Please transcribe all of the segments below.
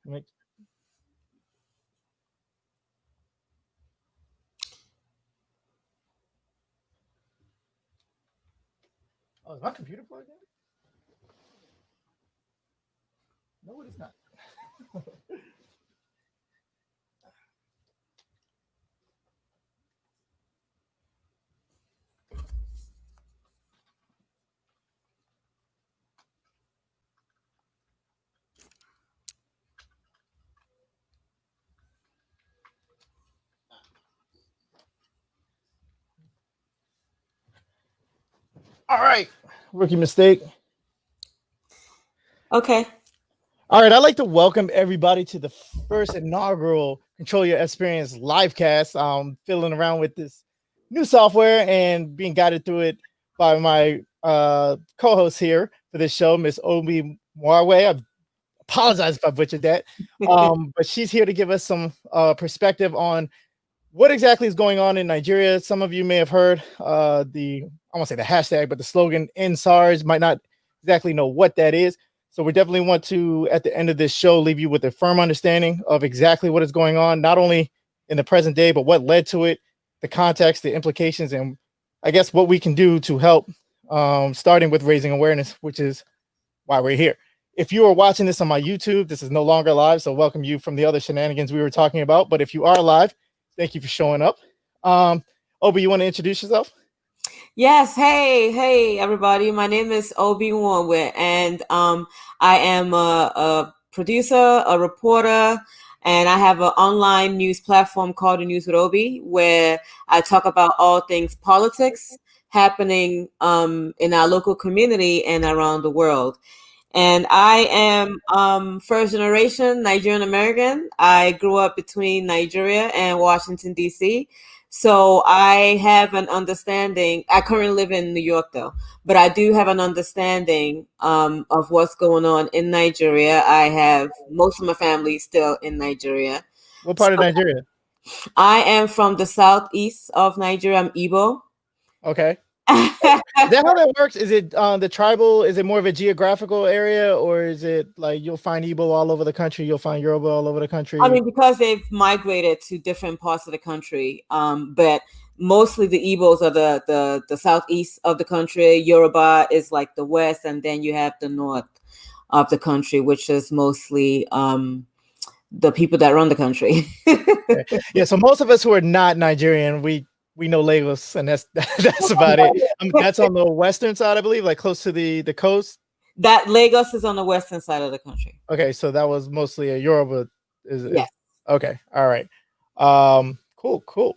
Make- Oh, is my computer plugged in? No, it is not. All right, rookie mistake. Okay. All right, I'd like to welcome everybody to the first inaugural Control Your Experience livecast. Fiddling around with this new software and being guided through it by my co-host here for this show, Miss Obi Marway. I apologize if I butchered that, but she's here to give us some perspective on what exactly is going on in Nigeria. Some of you may have heard I won't say the hashtag, but the slogan "End SARS" might not exactly know what that is. So we definitely want to, at the end of this show, leave you with a firm understanding of exactly what is going on, not only in the present day, but what led to it, the context, the implications, and I guess what we can do to help, starting with raising awareness, which is why we're here. If you are watching this on my YouTube, this is no longer live, so welcome you from the other shenanigans we were talking about. But if you are live, thank you for showing up. Obi, you want to introduce yourself? Yes. Hey, everybody. My name is Obi Wanwit, and I am a producer, a reporter, and I have an online news platform called The News with Obi, where I talk about all things politics happening in our local community and around the world. And I am first generation Nigerian American. I grew up between Nigeria and Washington, D.C. So I have an understanding. I currently live in New York, though, but I do have an understanding of what's going on in Nigeria. I have most of my family still in Nigeria. What part of Nigeria? I am from the southeast of Nigeria. I'm Igbo. Okay. Is that how that works? Is it the tribal? Is it more of a geographical area, or is it like you'll find Igbo all over the country? You'll find Yoruba all over the country? I mean, because they've migrated to different parts of the country, but mostly the Igbos are the southeast of the country. Yoruba is like the west, and then you have the north of the country, which is mostly the people that run the country. Okay. Yeah, so most of us who are not Nigerian, we know Lagos, and that's about it. That's on the western side, I believe, like close to the coast. That Lagos is on the western side of the country. Okay, so that was mostly a Yoruba. Yes. Okay, all right. Cool.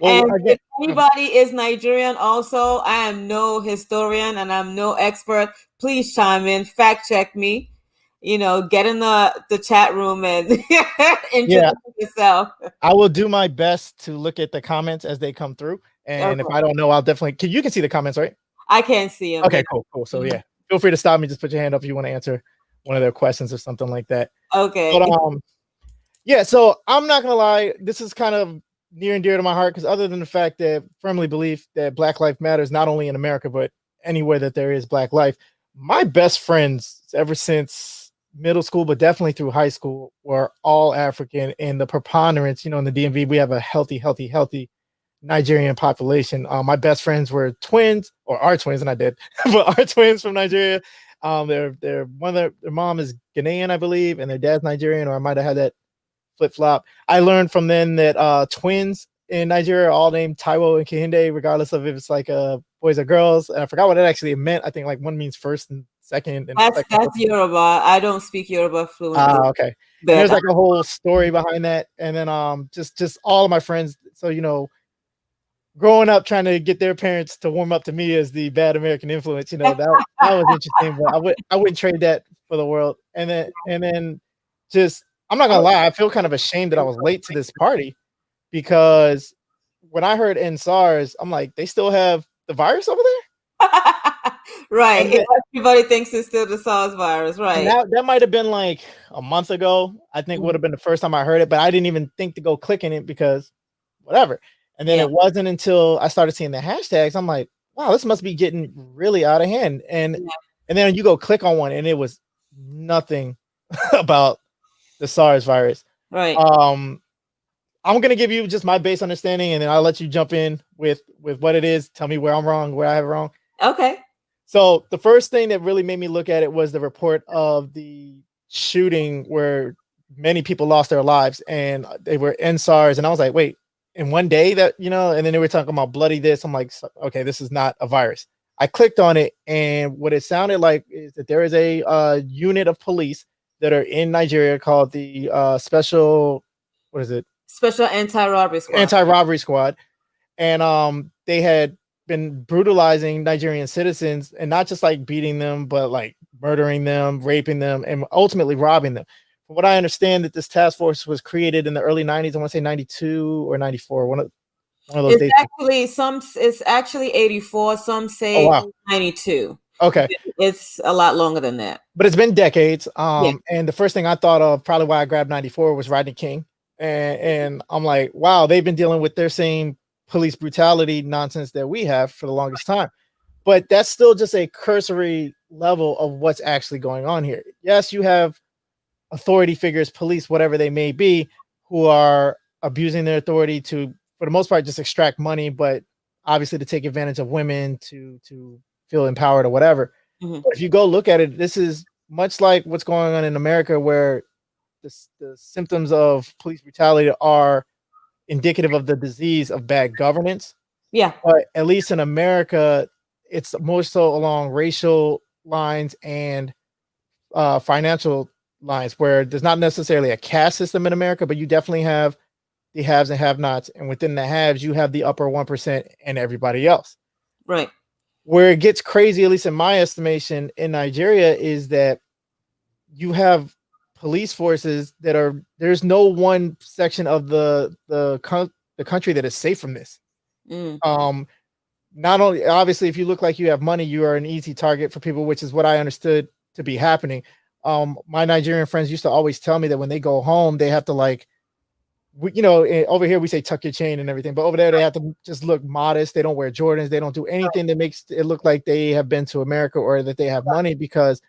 Well, and if anybody is Nigerian also, I am no historian and I'm no expert. Please chime in, fact check me. Get in the chat room and introduce yourself. I will do my best to look at the comments as they come through. And if I don't know, I'll definitely you can see the comments, right? I can't see them. Okay, cool. So yeah, feel free to stop me. Just put your hand up if you want to answer one of their questions or something like that. Okay. But yeah, so I'm not gonna lie, this is kind of near and dear to my heart, because other than the fact that I firmly believe that Black life matters, not only in America, but anywhere that there is Black life, my best friends ever since middle school, but definitely through high school, were all African. And the preponderance, in the DMV, we have a healthy Nigerian population. My best friends were twins, or are twins, and I did, but are twins from Nigeria. Their mom is Ghanaian, I believe, and their dad's Nigerian, or I might have had that flip-flop. I learned from them that twins in Nigeria are all named Taiwo and Kehinde, regardless of if it's like boys or girls. And I forgot what it actually meant. I think like one means first and second. And that's Yoruba. I don't speak Yoruba fluently. Okay. And there's like a whole story behind that. And then just all of my friends. So growing up trying to get their parents to warm up to me as the bad American influence, that was interesting. But I wouldn't trade that for the world. And then just, I'm not gonna lie, I feel kind of ashamed that I was late to this party, because when I heard End SARS, I'm like, they still have the virus over there? Right. Then, everybody thinks it's still the SARS virus, right? That might have been like a month ago. I think would have been the first time I heard it, but I didn't even think to go click in it because whatever. And then it wasn't until I started seeing the hashtags, I'm like, wow, this must be getting really out of hand. And then you go click on one and it was nothing about the SARS virus. Right. Um, I'm gonna give you just my base understanding, and then I'll let you jump in with what it is. Tell me where I'm wrong, where I have it wrong. Okay. So the first thing that really made me look at it was the report of the shooting where many people lost their lives, and they were in SARS. And I was like, wait, in one day that and then they were talking about bloody this. I'm like, okay, this is not a virus. I clicked on it, and what it sounded like is that there is a unit of police that are in Nigeria called the special, what is it? Special anti-robbery squad. Anti-robbery squad, and they had been brutalizing Nigerian citizens, and not just like beating them, but like murdering them, raping them, and ultimately robbing them. From what I understand, that this task force was created in the early 90s. I want to say 92 or 94, one of those dates. It's actually 84, some Oh say wow, 92. okay, It's a lot longer than that. but it's been decades. Yeah. And the first thing I thought of, probably why I grabbed 94, was Rodney King, and I'm like, wow, they've been dealing with their same police brutality nonsense that we have for the longest time. But that's still just a cursory level of what's actually going on here. Yes, you have authority figures, police, whatever they may be, who are abusing their authority to, for the most part, just extract money, but obviously to take advantage of women to feel empowered or whatever. Mhm. But if you go look at it, this is much like what's going on in America, where the symptoms of police brutality are indicative of the disease of bad governance. Yeah. But at least in America, it's more so along racial lines and financial lines, where there's not necessarily a caste system in America, but you definitely have the haves and have-nots, and within the haves, you have the upper 1% and everybody else. Right. Where it gets crazy, at least in my estimation, in Nigeria, is that you have police forces that are, there's no one section of the country that is safe from this. Not only, obviously, if you look like you have money, you are an easy target for people, which is what I understood to be happening. My Nigerian friends used to always tell me that when they go home, they have to like, over here we say tuck your chain and everything, but over there they have to just look modest. They don't wear Jordans. They don't do anything that makes it look like they have been to America or that they have money, because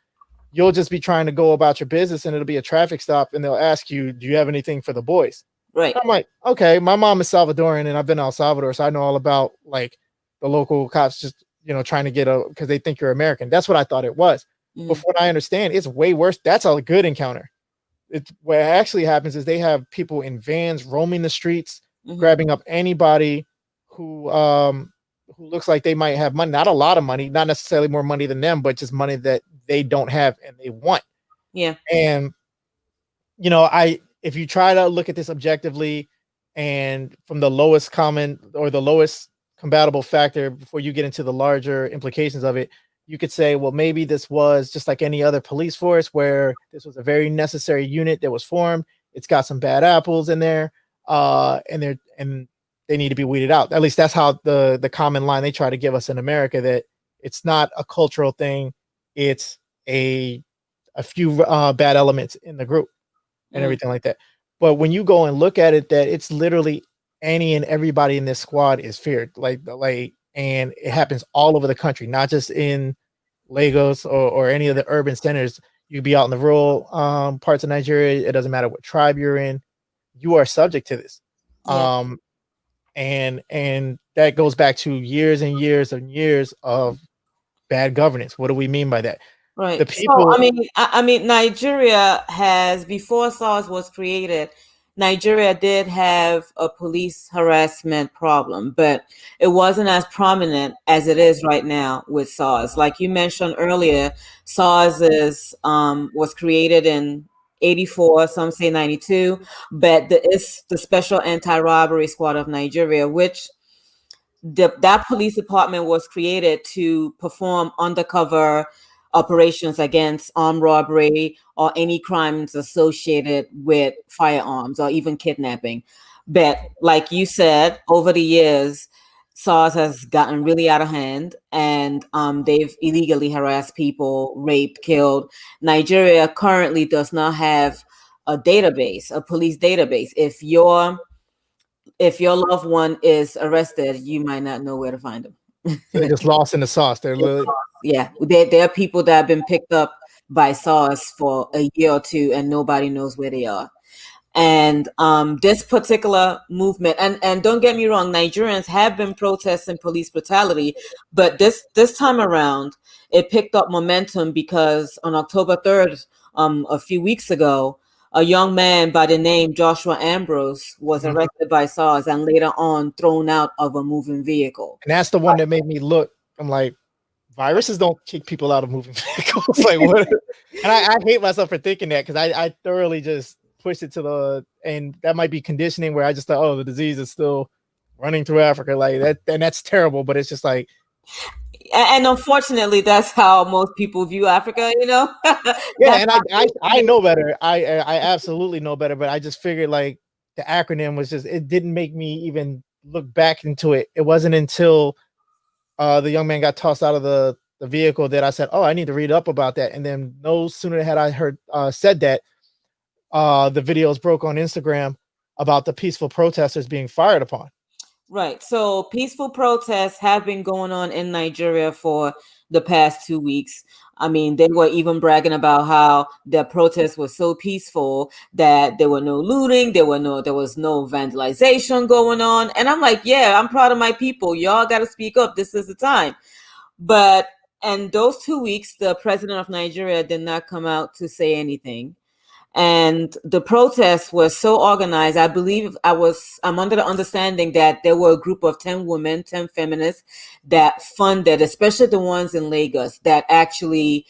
you'll just be trying to go about your business and it'll be a traffic stop and they'll ask you, do you have anything for the boys? Right. I'm like, okay, my mom is Salvadoran and I've been to El Salvador, so I know all about like the local cops just, trying to get because they think you're American. That's what I thought it was. But from what I understand, it's way worse. That's a good encounter. It's what actually happens is they have people in vans roaming the streets, grabbing up anybody who looks like they might have money. Not a lot of money, not necessarily more money than them, but just money that they don't have and they want. Yeah. And if you try to look at this objectively and from the lowest common or the lowest compatible factor before you get into the larger implications of it, you could say, well, maybe this was just like any other police force where this was a very necessary unit that was formed. It's got some bad apples in there, and they need to be weeded out. At least that's how the common line they try to give us in America, that it's not a cultural thing. It's a few bad elements in the group and everything like that. But when you go and look at it, that it's literally any and everybody in this squad is feared, and it happens all over the country, not just in Lagos or any of the urban centers. You be out in the rural parts of Nigeria. It doesn't matter what tribe you're in. You are subject to this. Yeah. And that goes back to years and years and years of bad governance. What do we mean by that? Right. The people. So I mean, Nigeria has, before SARS was created, Nigeria did have a police harassment problem, but it wasn't as prominent as it is right now with SARS. Like you mentioned earlier, SARS was created in 84, some say 92, but it's the Special Anti-Robbery Squad of Nigeria, which that police department was created to perform undercover operations against armed robbery or any crimes associated with firearms or even kidnapping. But like you said, over the years, SARS has gotten really out of hand, and they've illegally harassed people, raped, killed. Nigeria currently does not have a database, a police database. If your loved one is arrested, you might not know where to find them. They're just lost in the sauce. They're Yeah, there are people that have been picked up by SARS for a year or two, and nobody knows where they are. And this particular movement, and don't get me wrong, Nigerians have been protesting police brutality, but this time around, it picked up momentum because on October 3rd, a few weeks ago, a young man by the name Joshua Ambrose was arrested by SARS and later on thrown out of a moving vehicle. And that's the one that made me look. I'm like, viruses don't kick people out of moving vehicles. Like what? And I hate myself for thinking that because I thoroughly just pushed it to the, and that might be conditioning where I just thought, oh, the disease is still running through Africa like that, and that's terrible. But it's just like, and unfortunately, that's how most people view Africa. Yeah, and I know better. I absolutely know better. But I just figured like the acronym was just, it didn't make me even look back into it. It wasn't until the young man got tossed out of the vehicle that I said, oh, I need to read up about that. And then no sooner had I heard said that, the videos broke on Instagram about the peaceful protesters being fired upon. Right. So peaceful protests have been going on in Nigeria for the past 2 weeks. I mean, they were even bragging about how their protests were so peaceful that there were no looting, there was no vandalization going on. And I'm like, yeah, I'm proud of my people. Y'all got to speak up. This is the time. But and those 2 weeks, the president of Nigeria did not come out to say anything. And the protests were so organized. I believe I'm under the understanding that there were a group of 10 women, 10 feminists that funded, especially the ones in Lagos, that actually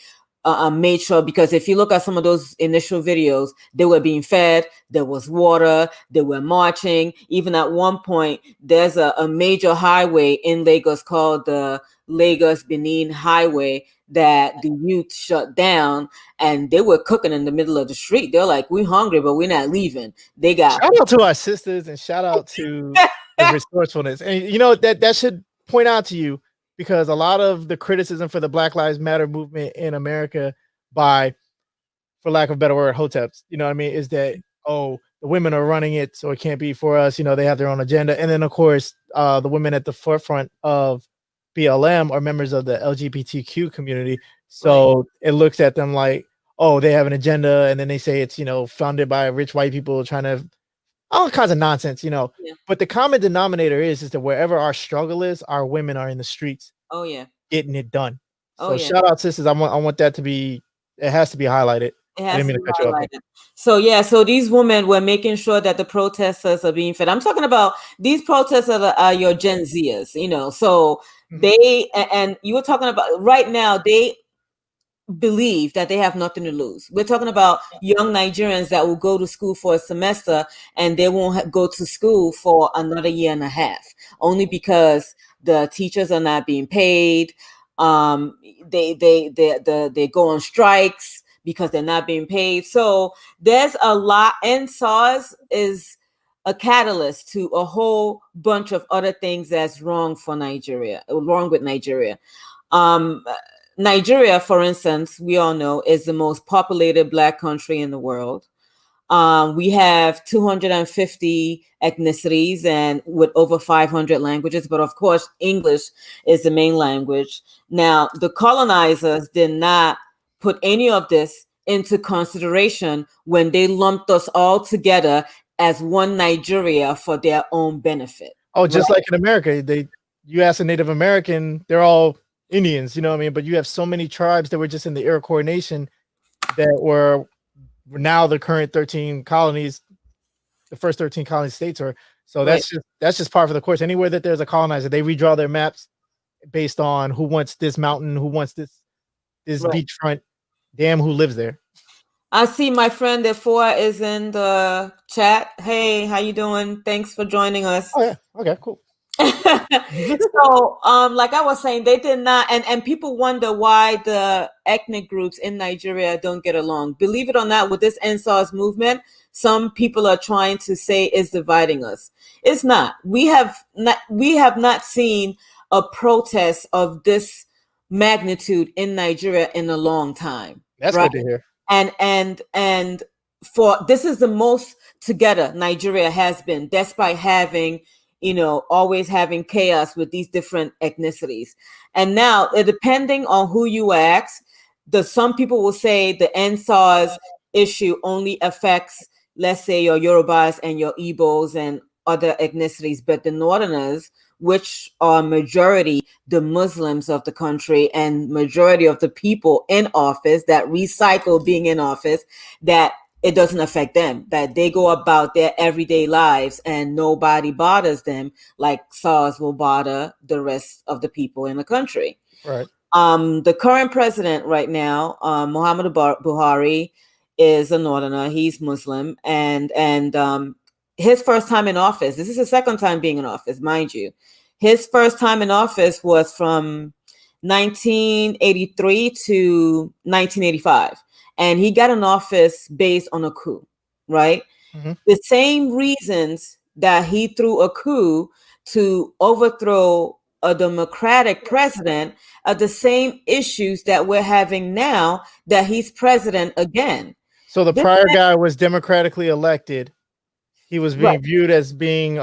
made sure, because if you look at some of those initial videos, they were being fed, there was water, they were marching. Even at one point, there's a major highway in Lagos called the Lagos Benin Highway that the youth shut down, and they were cooking in the middle of the street. They're like, we're hungry, but we're not leaving. They got shout out to our sisters and shout out to the resourcefulness. And that should point out to you, because a lot of the criticism for the Black Lives Matter movement in America by, for lack of a better word, hoteps, you know what I mean, is that, oh, the women are running it, so it can't be for us. They have their own agenda. And then, of course, the women at the forefront of BLM are members of the LGBTQ community. So It looks at them like, oh, they have an agenda. And then they say it's, funded by rich white people trying to, all kinds of nonsense, Yeah. But the common denominator is that wherever our struggle is, our women are in the streets. Oh yeah, getting it done. So shout out, sisters. I want that to be. It has to be highlighted. It has to be highlighted. So these women were making sure that the protesters are being fed. I'm talking about these protesters are your Gen Zers, So they, and you were talking about right now, they believe that they have nothing to lose. We're talking about young Nigerians that will go to school for a semester and they won't go to school for another year and a half, only because the teachers are not being paid. They go on strikes because they're not being paid. So there's a lot, and SARS is a catalyst to a whole bunch of other things that's wrong with Nigeria. Nigeria, for instance, we all know, is the most populated Black country in the world. We have 250 ethnicities and with over 500 languages, but of course, English is the main language. Now, the colonizers did not put any of this into consideration when they lumped us all together as one Nigeria for their own benefit. Oh, just like in America, you ask a Native American, they're all Indians, you know what I mean? But you have so many tribes that were just in the Iroquois Nation that were now the current 13 colonies, the first 13 colony states are. So that's just part of the course. Anywhere that there's a colonizer, they redraw their maps based on who wants this mountain, who wants this beachfront. Damn, who lives there? I see my friend Efua is in the chat. Hey, how you doing? Thanks for joining us. Oh yeah, okay, cool. So like I was saying, they did not, and people wonder why the ethnic groups in Nigeria don't get along. Believe it or not, with this SARS movement, some people are trying to say it's dividing us. It's not. We have not seen a protest of this magnitude in Nigeria in a long time. That's right? Good to hear. And for this is the most together Nigeria has been, despite having always having chaos with these different ethnicities. And now, depending on who you ask, some people will say the NSARS issue only affects, let's say, your Yorubas and your Igbos and other ethnicities, but the Northerners, which are majority the Muslims of the country and majority of the people in office that recycle being in office, that it doesn't affect them, that they go about their everyday lives and nobody bothers them like SARS will bother the rest of the people in the country. Right. The current president right now, Muhammadu Buhari, is a Northerner. He's Muslim, and his first time in office. This is his second time being in office, mind you. His first time in office was from 1983 to 1985, and he got in office based on a coup, right? Mm-hmm. The same reasons that he threw a coup to overthrow a democratic president are the same issues that we're having now that he's president again. So the prior guy was democratically elected. He was being viewed as being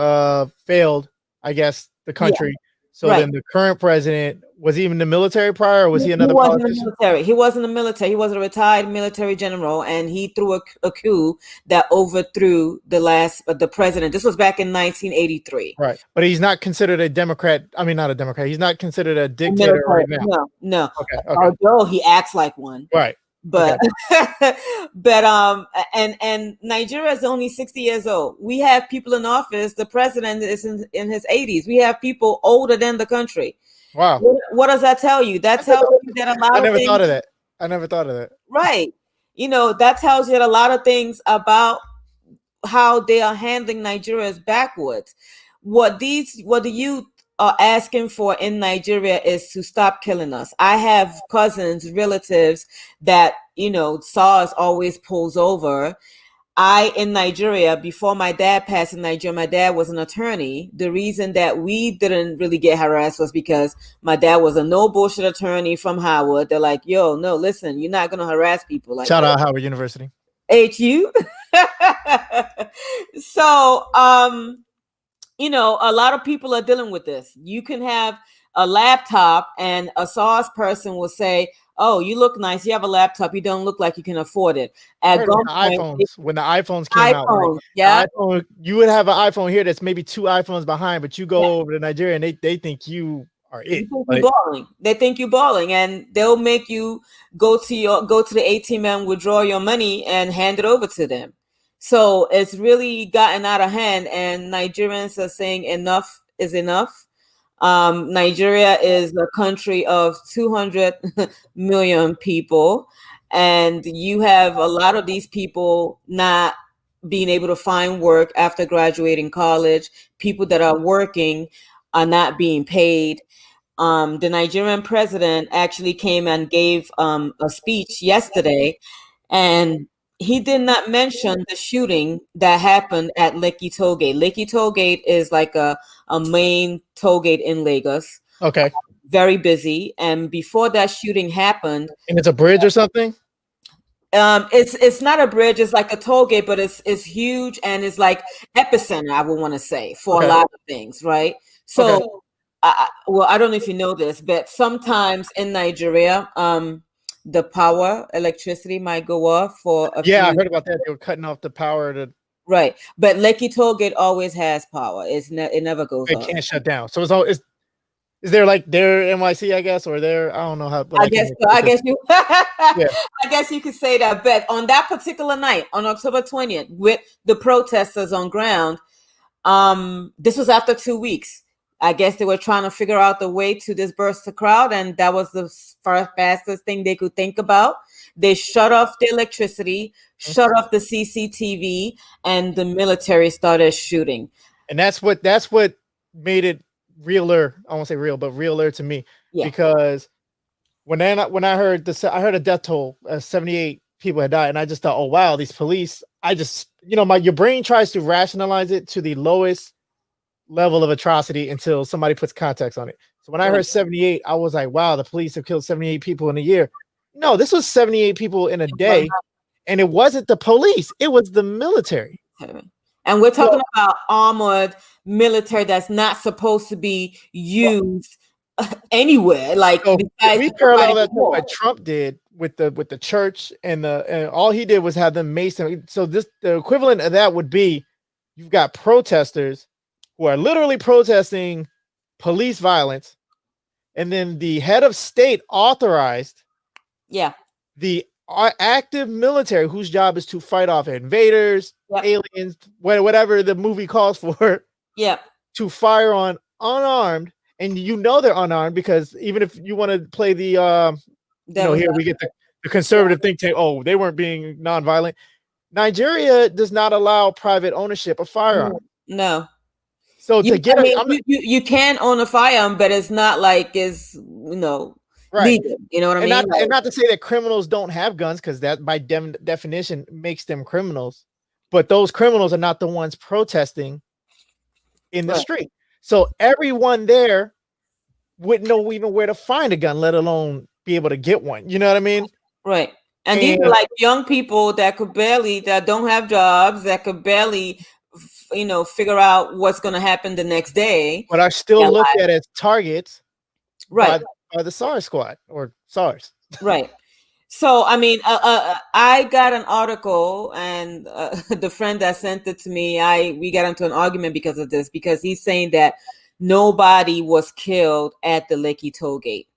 failed, I guess, the country. Yeah. So then the current president, was he even in the military prior, or was he another politician? He wasn't in the military. He wasn't in the military. He was a retired military general, and he threw a coup that overthrew the president. This was back in 1983. Right. But he's not considered a Democrat. I mean, not a Democrat. He's not considered a dictator right now. No. Okay. Although he acts like one. Right. But and Nigeria is only 60 years old. We have people in office. The president is in his 80s. We have people older than the country. Wow. What does that tell you? That tells you that a lot I never thought of that. Right. That tells you that a lot of things about how they are handling Nigeria is backwards. What the youth are asking for in Nigeria is to stop killing us. I have cousins, relatives that, SARS always pulls over. In Nigeria, before my dad passed in Nigeria, my dad was an attorney. The reason that we didn't really get harassed was because my dad was a no bullshit attorney from Howard. They're like, yo, no, listen, you're not going to harass people. Like, shout out Howard University. HU. So, a lot of people are dealing with this. You can have a laptop and a SARS person will say, oh, you look nice. You have a laptop. You don't look like you can afford it. When the iPhones came out, iPhone, you would have an iPhone here that's maybe 2 iPhones behind, but you go over to Nigeria and they think you are it. They think you're balling, and they'll make you go to the ATM and withdraw your money and hand it over to them. So it's really gotten out of hand, and Nigerians are saying enough is enough. Nigeria is a country of 200 million people, and you have a lot of these people not being able to find work after graduating college. People that are working are not being paid. The Nigerian president actually came and gave a speech yesterday, and he did not mention the shooting that happened at Lekki Tollgate. Lekki Tollgate is like a main tollgate in Lagos. Okay. Very busy. And before that shooting happened. And it's a bridge or something? It's not a bridge. It's like a tollgate, but it's huge, and it's like epicenter, I would want to say, for a lot of things, right? So, I don't know if you know this, but sometimes in Nigeria, the electricity might go off for a few. I heard about that. They were cutting off the power to. Right, but Lekki Tollgate always has power. It never goes off. It can't shut down. So is there like their NYC, I guess, or their, I don't know how. I guess you could say that. But on that particular night, on October 20th, with the protesters on ground, this was after 2 weeks. I guess they were trying to figure out the way to disperse the crowd, and that was the fastest thing they could think about. They shut off the electricity, shut off the CCTV, and the military started shooting. And that's what made it realer. I won't say real, but realer to me. Yeah. Because when I heard a death toll, 78 people had died, and I just thought, oh wow, these police. I just, your brain tries to rationalize it to the lowest level of atrocity until somebody puts context on it. So when I heard 78, I was like, wow, the police have killed 78 people in a year. No, this was 78 people in a day, and it wasn't the police, it was the military. And we're talking about armored military that's not supposed to be used anywhere. Like So if besides we somebody parallel that to war. what Trump did with the church and all he did was have them mason. So the equivalent of that would be you've got protesters who are literally protesting police violence, and then the head of state authorized the active military whose job is to fight off invaders, aliens, whatever the movie calls for, to fire on unarmed. And they're unarmed because even if you want to play the here we get the conservative think tank, oh, they weren't being nonviolent. Nigeria does not allow private ownership of firearms. No. So you can own a firearm, but it's not like it's legal. You know what I mean? And not to say that criminals don't have guns, because that by definition makes them criminals. But those criminals are not the ones protesting in the street. So everyone there wouldn't know even where to find a gun, let alone be able to get one. You know what I mean? Right. And these are like young people that don't have jobs, that could barely, figure out what's going to happen the next day. But are still looked at as targets, right, by the SARS squad or SARS. Right. So, I mean, I got an article, and the friend that sent it to me, we got into an argument because of this, because he's saying that nobody was killed at the Lekki toll gate.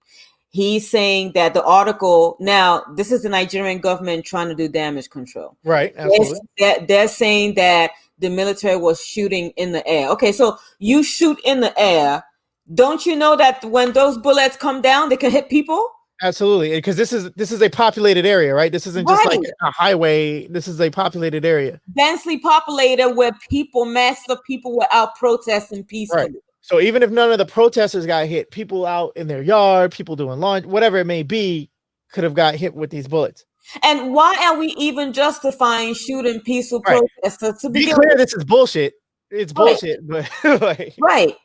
He's saying that the article, now this is the Nigerian government trying to do damage control. Right. Absolutely. They're saying that the military was shooting in the air. Okay, so you shoot in the air. Don't you know that when those bullets come down, they can hit people? Absolutely, because this is a populated area, right? This isn't just like a highway. This is a populated area, densely populated, where masses of people were out protesting peacefully. Right. So even if none of the protesters got hit, people out in their yard, people doing laundry, whatever it may be, could have got hit with these bullets. And why are we even justifying shooting peaceful protesters? To be clear, this is bullshit. It's bullshit, but right.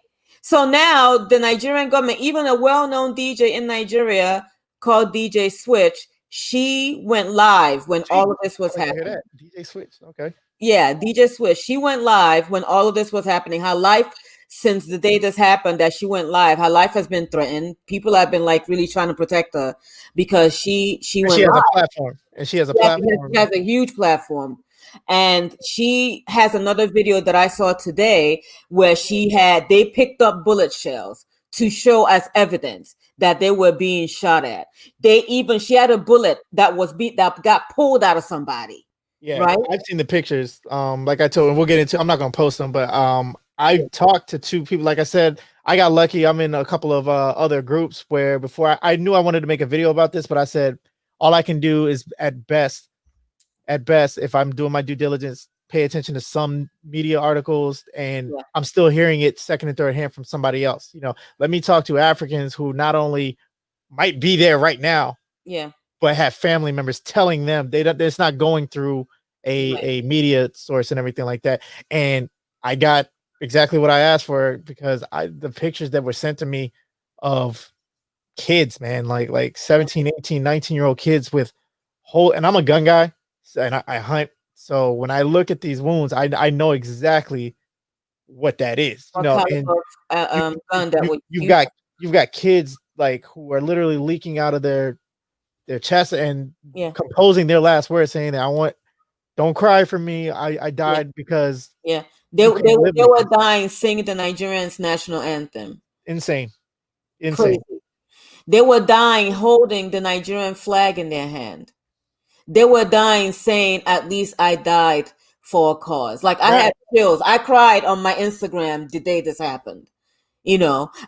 So now the Nigerian government, even a well-known DJ in Nigeria called DJ Switch, she went live when all of this was happening. DJ Switch, okay. Yeah, DJ Switch. She went live when all of this was happening. Her life, since the day this happened, that she went live, her life has been threatened. People have been like really trying to protect her because she went she has live. a platform, and she has a platform. She has a huge platform. And she has another video that I saw today where they picked up bullet shells to show as evidence that they were being shot at. She had a bullet that got pulled out of somebody. Yeah, right. I've seen the pictures. Like I told, and we'll get into. I'm not gonna post them, but I talked to two people. Like I said, I got lucky. I'm in a couple of other groups where before I knew I wanted to make a video about this, but I said all I can do is at best, if I'm doing my due diligence, pay attention to some media articles, and I'm still hearing it second and third hand from somebody else. Let me talk to Africans who not only might be there right now, but have family members telling them it's not going through a media source and everything like that. And I got exactly what I asked for, because the pictures that were sent to me of kids, man, like 17, 18, 19-year-old kids with and I'm a gun guy, and I hunt. So when I look at these wounds, I know exactly what that is. You've got kids like who are literally leaking out of their chest and composing their last words, saying that don't cry for me. I died because they were dying singing the Nigerian's national anthem. Insane. Crazy. They were dying holding the Nigerian flag in their hand. They were dying saying, at least I died for a cause. Like I had chills. I cried on my Instagram the day this happened.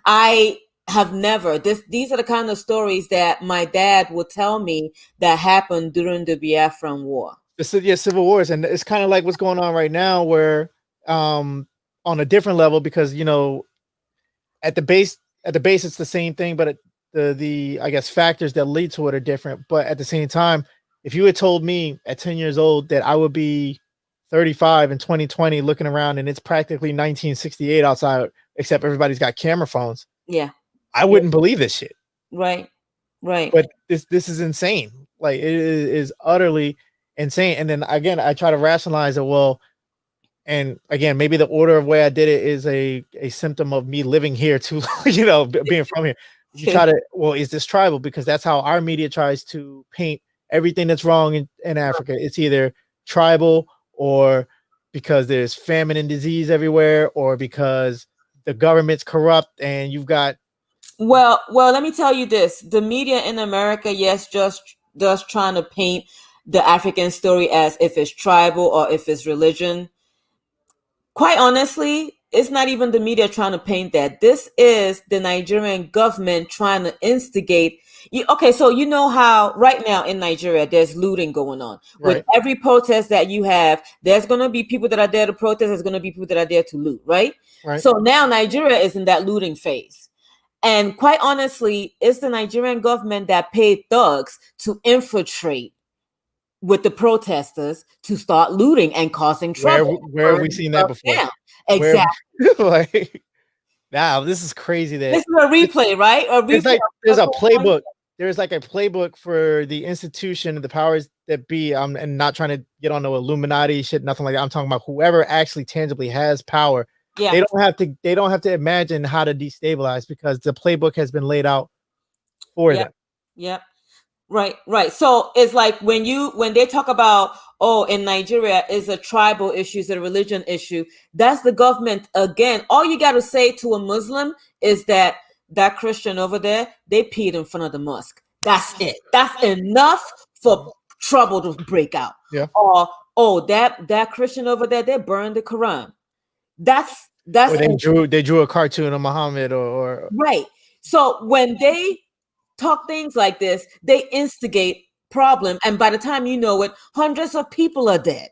I have never, these are the kind of stories that my dad would tell me that happened during the Biafran War. Civil wars. And it's kind of like what's going on right now, where on a different level, because at the base it's the same thing, but the I guess factors that lead to it are different. But at the same time, if you had told me at 10 years old that I would be 35 in 2020 looking around and it's practically 1968 outside, except everybody's got camera phones, I wouldn't believe this shit. Right. But this is insane. Like, it is utterly insane. And then again, I try to rationalize it. Well, and again, maybe the order of way I did it is a symptom of me living here too, being from here. You try to, well, is this tribal? Because that's how our media tries to paint everything that's wrong in Africa. It's either tribal, or because there's famine and disease everywhere, or because the government's corrupt and you've got. Well, let me tell you this. The media in America, yes, just trying to paint the African story as if it's tribal or if it's religion. Quite honestly, it's not even the media trying to paint that. This is the Nigerian government trying to instigate. Okay, so you know how right now in Nigeria there's looting going on. Right. With every protest that you have, there's going to be people that are there to protest. There's going to be people that are there to loot, right? So now Nigeria is in that looting phase. And quite honestly, it's the Nigerian government that paid thugs to infiltrate with the protesters to start looting and causing trouble. Where have we seen that before? Down. Exactly. Like, now this is crazy. That this is a replay, right? A replay. There's a playbook. There's like a playbook for the institution, the powers that be. And not trying to get on the Illuminati shit, nothing like that. I'm talking about whoever actually tangibly has power. Yeah. They don't have to imagine how to destabilize, because the playbook has been laid out for them. Yep. Right. So it's like when they talk about, oh, in Nigeria is a tribal issue, is a religion issue. That's the government again. All you got to say to a Muslim is that Christian over there, they peed in front of the mosque. That's it. That's enough for trouble to break out. Yeah. Or, oh, that Christian over there, they burned the Quran. That's or they drew a cartoon of Muhammad or right. So when they talk things like this, they instigate problem, and by the time you know it, hundreds of people are dead.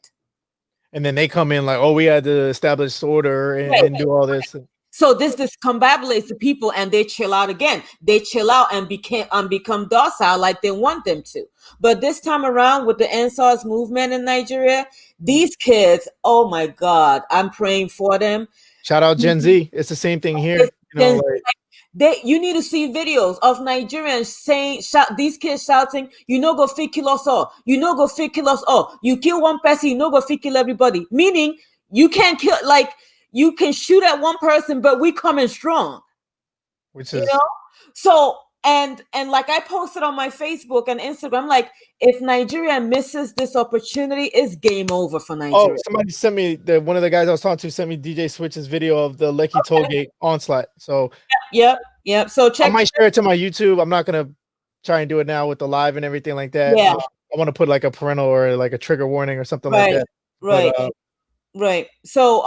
And then they come in like, oh, we had to establish order and do all this. So this discombobulates the people, and they chill out again. They chill out and become docile like they want them to. But this time around with the SARS movement in Nigeria, these kids, oh my God, I'm praying for them. Shout out Gen Z. It's the same thing here. You need to see videos of Nigerians these kids shouting, go fit kill us all. Go fit kill us all. You kill one person, go fit kill everybody. Meaning you can't kill, like you can shoot at one person, but we coming strong. Which is so and like I posted on my Facebook and Instagram, like if Nigeria misses this opportunity, it's game over for Nigeria. Oh, somebody sent me one of the guys I was talking to sent me DJ Switch's video of the Lekki Tollgate onslaught. So yep. So check. I might share it to my YouTube. I'm not gonna try and do it now with the live and everything like that. Yeah. I want to put like a parental or like a trigger warning or something like that. Right. But, right. So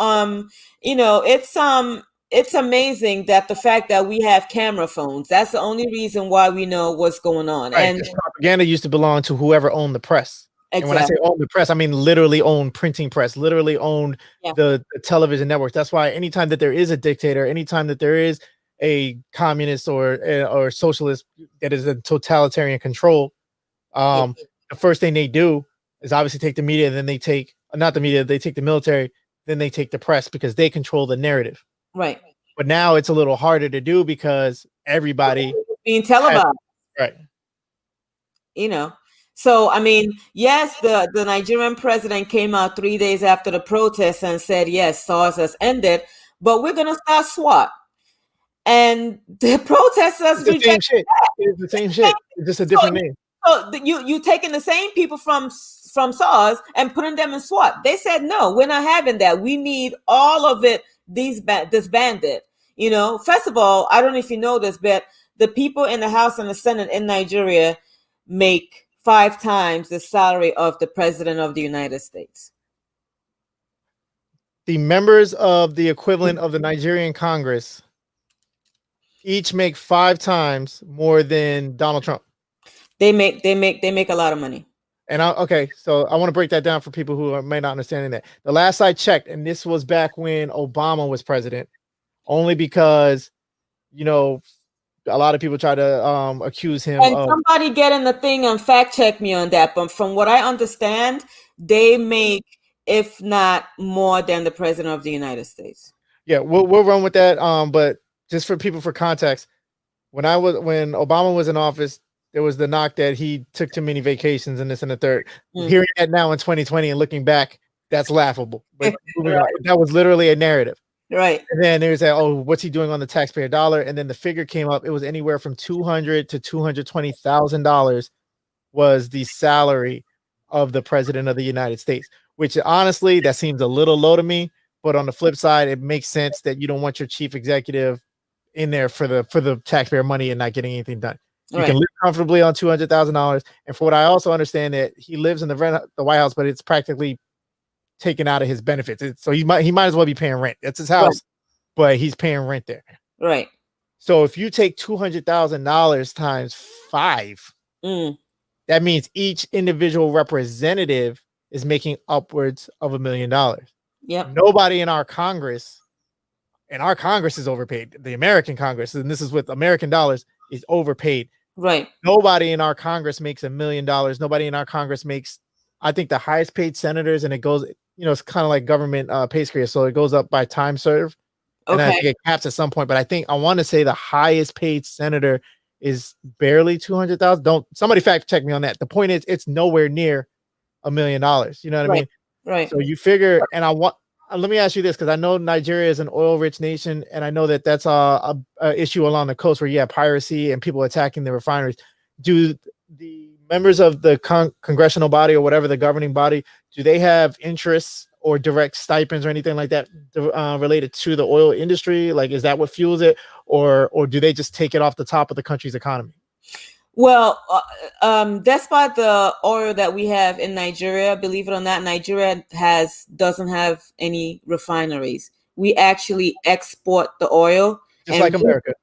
it's amazing that the fact that we have camera phones, that's the only reason why we know what's going on. Right, and propaganda used to belong to whoever owned the press. Exactly. And when I say own the press, I mean literally own printing press, literally owned the television networks. That's why anytime that there is a dictator, anytime that there is a communist or socialist that is in totalitarian control, the first thing they do is obviously take the media, then they take not the media, they take the military, then they take the press, because they control the narrative. Right. But now it's a little harder to do because everybody being televised. Right. So I mean, yes, the Nigerian president came out 3 days after the protest and said, yes, SARS has ended, but we're gonna start SWAT. And the protesters reject it. It's the same shit. It's just a different name. So you taking the same people from SARS and putting them in SWAT. They said, no, we're not having that. We need all of it disbanded. First of all, I don't know if you know this, but the people in the House and the Senate in Nigeria make 5 times the salary of the President of the United States. The members of the equivalent of the Nigerian Congress each make 5 times more than Donald Trump. They make a lot of money. And so I want to break that down for people who may not understanding that. The last I checked, and this was back when Obama was president, only because a lot of people try to accuse him. And somebody get in the thing and fact check me on that. But from what I understand, they make, if not more than the President of the United States. Yeah, we'll run with that. But just for people for context, when Obama was in office, there was the knock that he took too many vacations and this and the third. Hearing that now in 2020 and looking back, That's laughable. But moving on, Right. that was literally a narrative. Right. And then there's that, oh, what's he doing on the taxpayer dollar? And then the figure came up. It was anywhere from $200,000 to $220,000 was the salary of the president of the United States, which honestly, that seems a little low to me. But on the flip side, it makes sense that you don't want your chief executive in there for the taxpayer money and not getting anything done. You Right. can live comfortably on $200,000. And for what I also understand, that he lives in the White House, but it's practically taken out of his benefits. So he might as well be paying rent. That's his house, but he's paying rent there. Right. So if you take $200,000 times 5, that means each individual representative is making upwards of $1 million. Yep. Nobody in our Congress, and our Congress is overpaid. The American Congress, and this is with American dollars, is overpaid. Right. Nobody in our Congress makes $1 million. Nobody in our Congress makes, I think, the highest paid senators, and it goes, it's kind of like government pay scale. So it goes up by time served. And I think it caps at some point, but I want to say the highest paid senator is barely 200,000. Don't somebody fact check me on that. The point is, it's nowhere near $1 million. You know what I mean? Right. So you figure, and let me ask you this, because I know Nigeria is an oil-rich nation, and I know that that's a issue along the coast where you have piracy and people attacking the refineries. Do the members of the congressional body or whatever the governing body, do they have interests or direct stipends or anything like that related to the oil industry? Like, is that what fuels it, or do they just take it off the top of the country's economy? Well, despite the oil that we have in Nigeria, believe it or not, Nigeria doesn't have any refineries. We actually export the oil, just like America.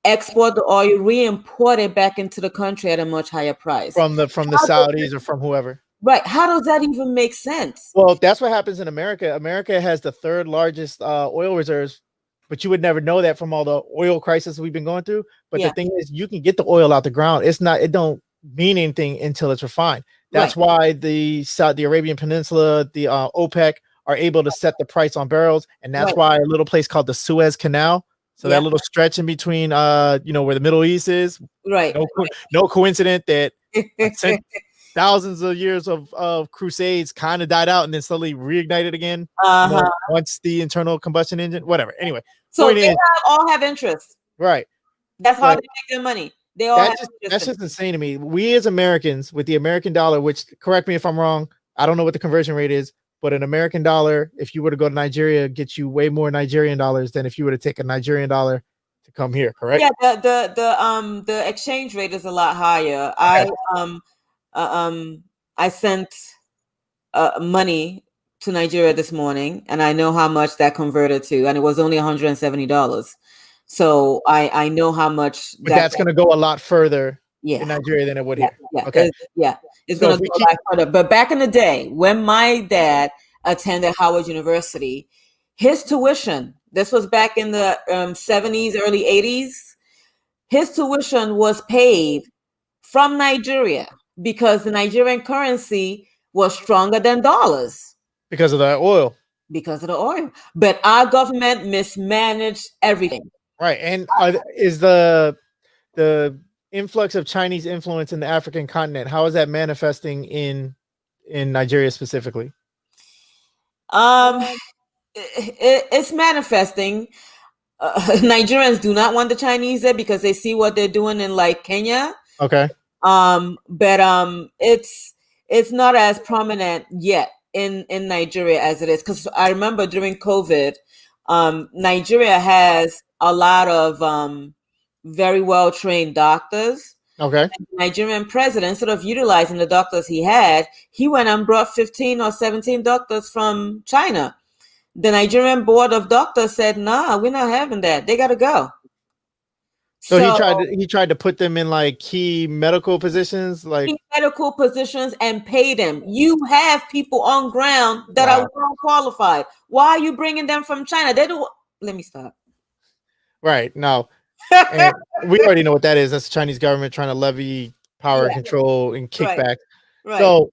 Export the oil, re-import it back into the country at a much higher price from the Saudis or from whoever. Right. How does that even make sense? Well, that's what happens in America. America has the third largest oil reserves, but you would never know that from all the oil crisis we've been going through. But the thing is, you can get the oil out the ground. It don't mean anything until it's refined. That's why the Arabian Peninsula, the OPEC are able to set the price on barrels. And that's why a little place called the Suez Canal. So that little stretch in between, where the Middle East is. Right. No coincidence that thousands of years of crusades kind of died out and then slowly reignited again once the internal combustion engine, whatever. Anyway, so they all have interest, right? That's how they make their money. They all that's just insane to me. We as Americans, with the American dollar, which, correct me if I'm wrong, I don't know what the conversion rate is, but an American dollar, if you were to go to Nigeria, gets you way more Nigerian dollars than if you were to take a Nigerian dollar to come here. Correct? Yeah, the exchange rate is a lot higher. Okay. I sent money to Nigeria this morning, and I know how much that converted to, and it was only $170. So I know how much. But that's going to go a lot further in Nigeria than it would here. Yeah. Okay. It's going to go a lot further. But back in the day, when my dad attended Howard University, his tuition, this was back in the 70s, early 80s, his tuition was paid from Nigeria because the Nigerian currency was stronger than dollars. Because of the oil. Because of the oil. But our government mismanaged everything. Right. And is the influx of Chinese influence in the African continent, how is that manifesting in Nigeria specifically? It's manifesting. Nigerians do not want the Chinese there because they see what they're doing in like Kenya. Okay. But it's not as prominent yet in Nigeria as it is, because I remember during COVID, Nigeria has a lot of very well trained doctors. Okay. And the Nigerian president, instead of utilizing the doctors he had, he went and brought 15 or 17 doctors from China. The Nigerian board of doctors said, "Nah, we're not having that. They got to go." So he tried to put them in like key medical positions, and pay them. You have people on ground that are well qualified. Why are you bringing them from China? They don't. Let me stop. Right. No. And we already know what that is. That's the Chinese government trying to levy power control and kickback. Right. So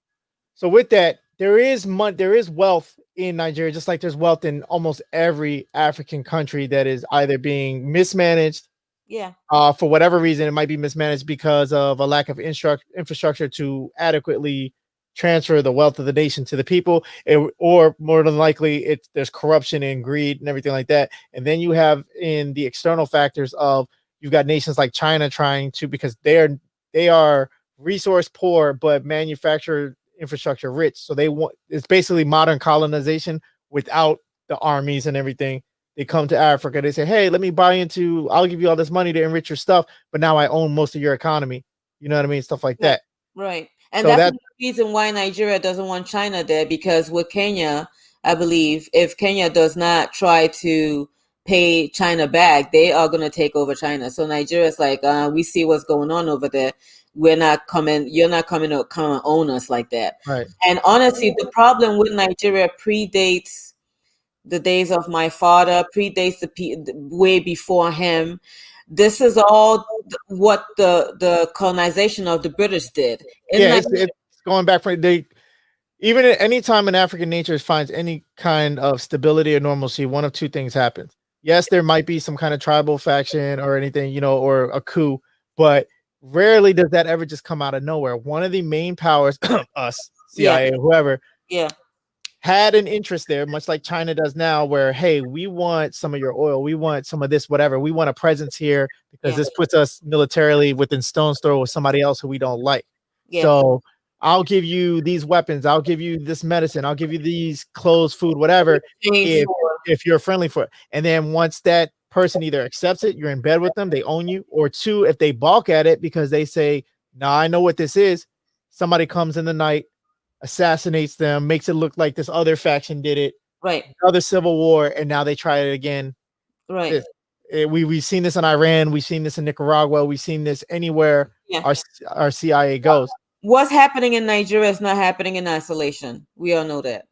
with that, there is wealth in Nigeria, just like there's wealth in almost every African country that is either being mismanaged. Yeah. For whatever reason, it might be mismanaged because of a lack of infrastructure to adequately transfer the wealth of the nation to the people, or more than likely there's corruption and greed and everything like that. And then you have in the external factors of you've got nations like China trying to, because they are resource poor but manufacturer infrastructure rich, so they want, it's basically modern colonization without the armies and everything. They come to Africa, they say, hey, let me buy into, I'll give you all this money to enrich your stuff, but now I own most of your economy. You know what I mean? Stuff like Right. that. Right. And So that's that, the reason why Nigeria doesn't want China there, because with Kenya, I believe if Kenya does not try to pay China back, they are going to take over China. So Nigeria's like, we see what's going on over there. We're not coming, you're not coming to come and own us like that. right. And honestly, the problem with Nigeria predates the days of my father, predates the way before him. This is all what the colonization of the British did. In Yeah, Nigeria, it's going back from they, even at any time in African nature finds any kind of stability or normalcy, one of two things happens. Yes, there might be some kind of tribal faction or anything, or a coup, but rarely does that ever just come out of nowhere. One of the main powers, us, yeah, CIA, whoever, yeah, had an interest there, much like China does now, where, hey, we want some of your oil, we want some of this, whatever. We want a presence here because yeah, this puts us militarily within stone's throw with somebody else who we don't like. yeah. So I'll give you these weapons, I'll give you this medicine, I'll give you these clothes, food, whatever, Change if for if you're friendly for it. And then once that person either accepts it, you're in bed with them, they own you, or two, if they balk at it because they say, nah, I know what this is, somebody comes in the night, assassinates them, makes it look like this other faction did it, right, another civil war, and now they try it again. right. This, we've seen this in Iran, we've seen this in Nicaragua, we've seen this anywhere Yeah. our CIA goes. What's happening in Nigeria is not happening in isolation. We all know that.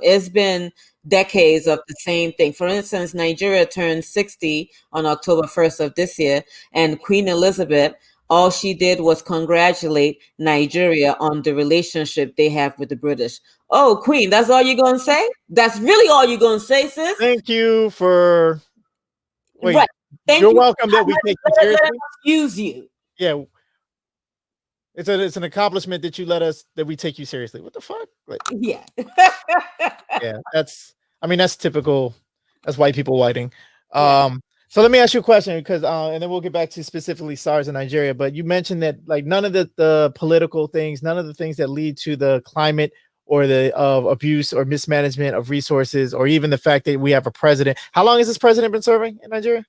It's been decades of the same thing. For instance, Nigeria turned 60 on October 1st of this year, and Queen Elizabeth, all she did was congratulate Nigeria on the relationship they have with the British. Oh, Queen, that's all you're going to say? That's really all you're going to say, sis? Thank you for, wait, Right. Thank you're you. welcome that we take you Let us seriously. use you. Yeah, it's an accomplishment that you let us, that we take you seriously. What the fuck? Like, Yeah. yeah, that's typical. That's white people whiting. Yeah. So let me ask you a question, because and then we'll get back to specifically SARS in Nigeria. But you mentioned that, like, none of the political things, none of the things that lead to the climate or the abuse or mismanagement of resources, or even the fact that we have a president. How long has this president been serving in Nigeria?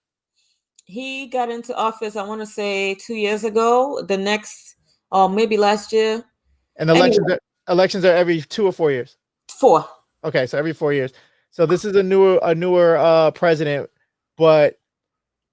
He got into office, I want to say 2 years ago. The next, or maybe last year. And Anyway, elections are every 2 or 4 years. 4. Okay, so every 4 years. So this is a newer president, but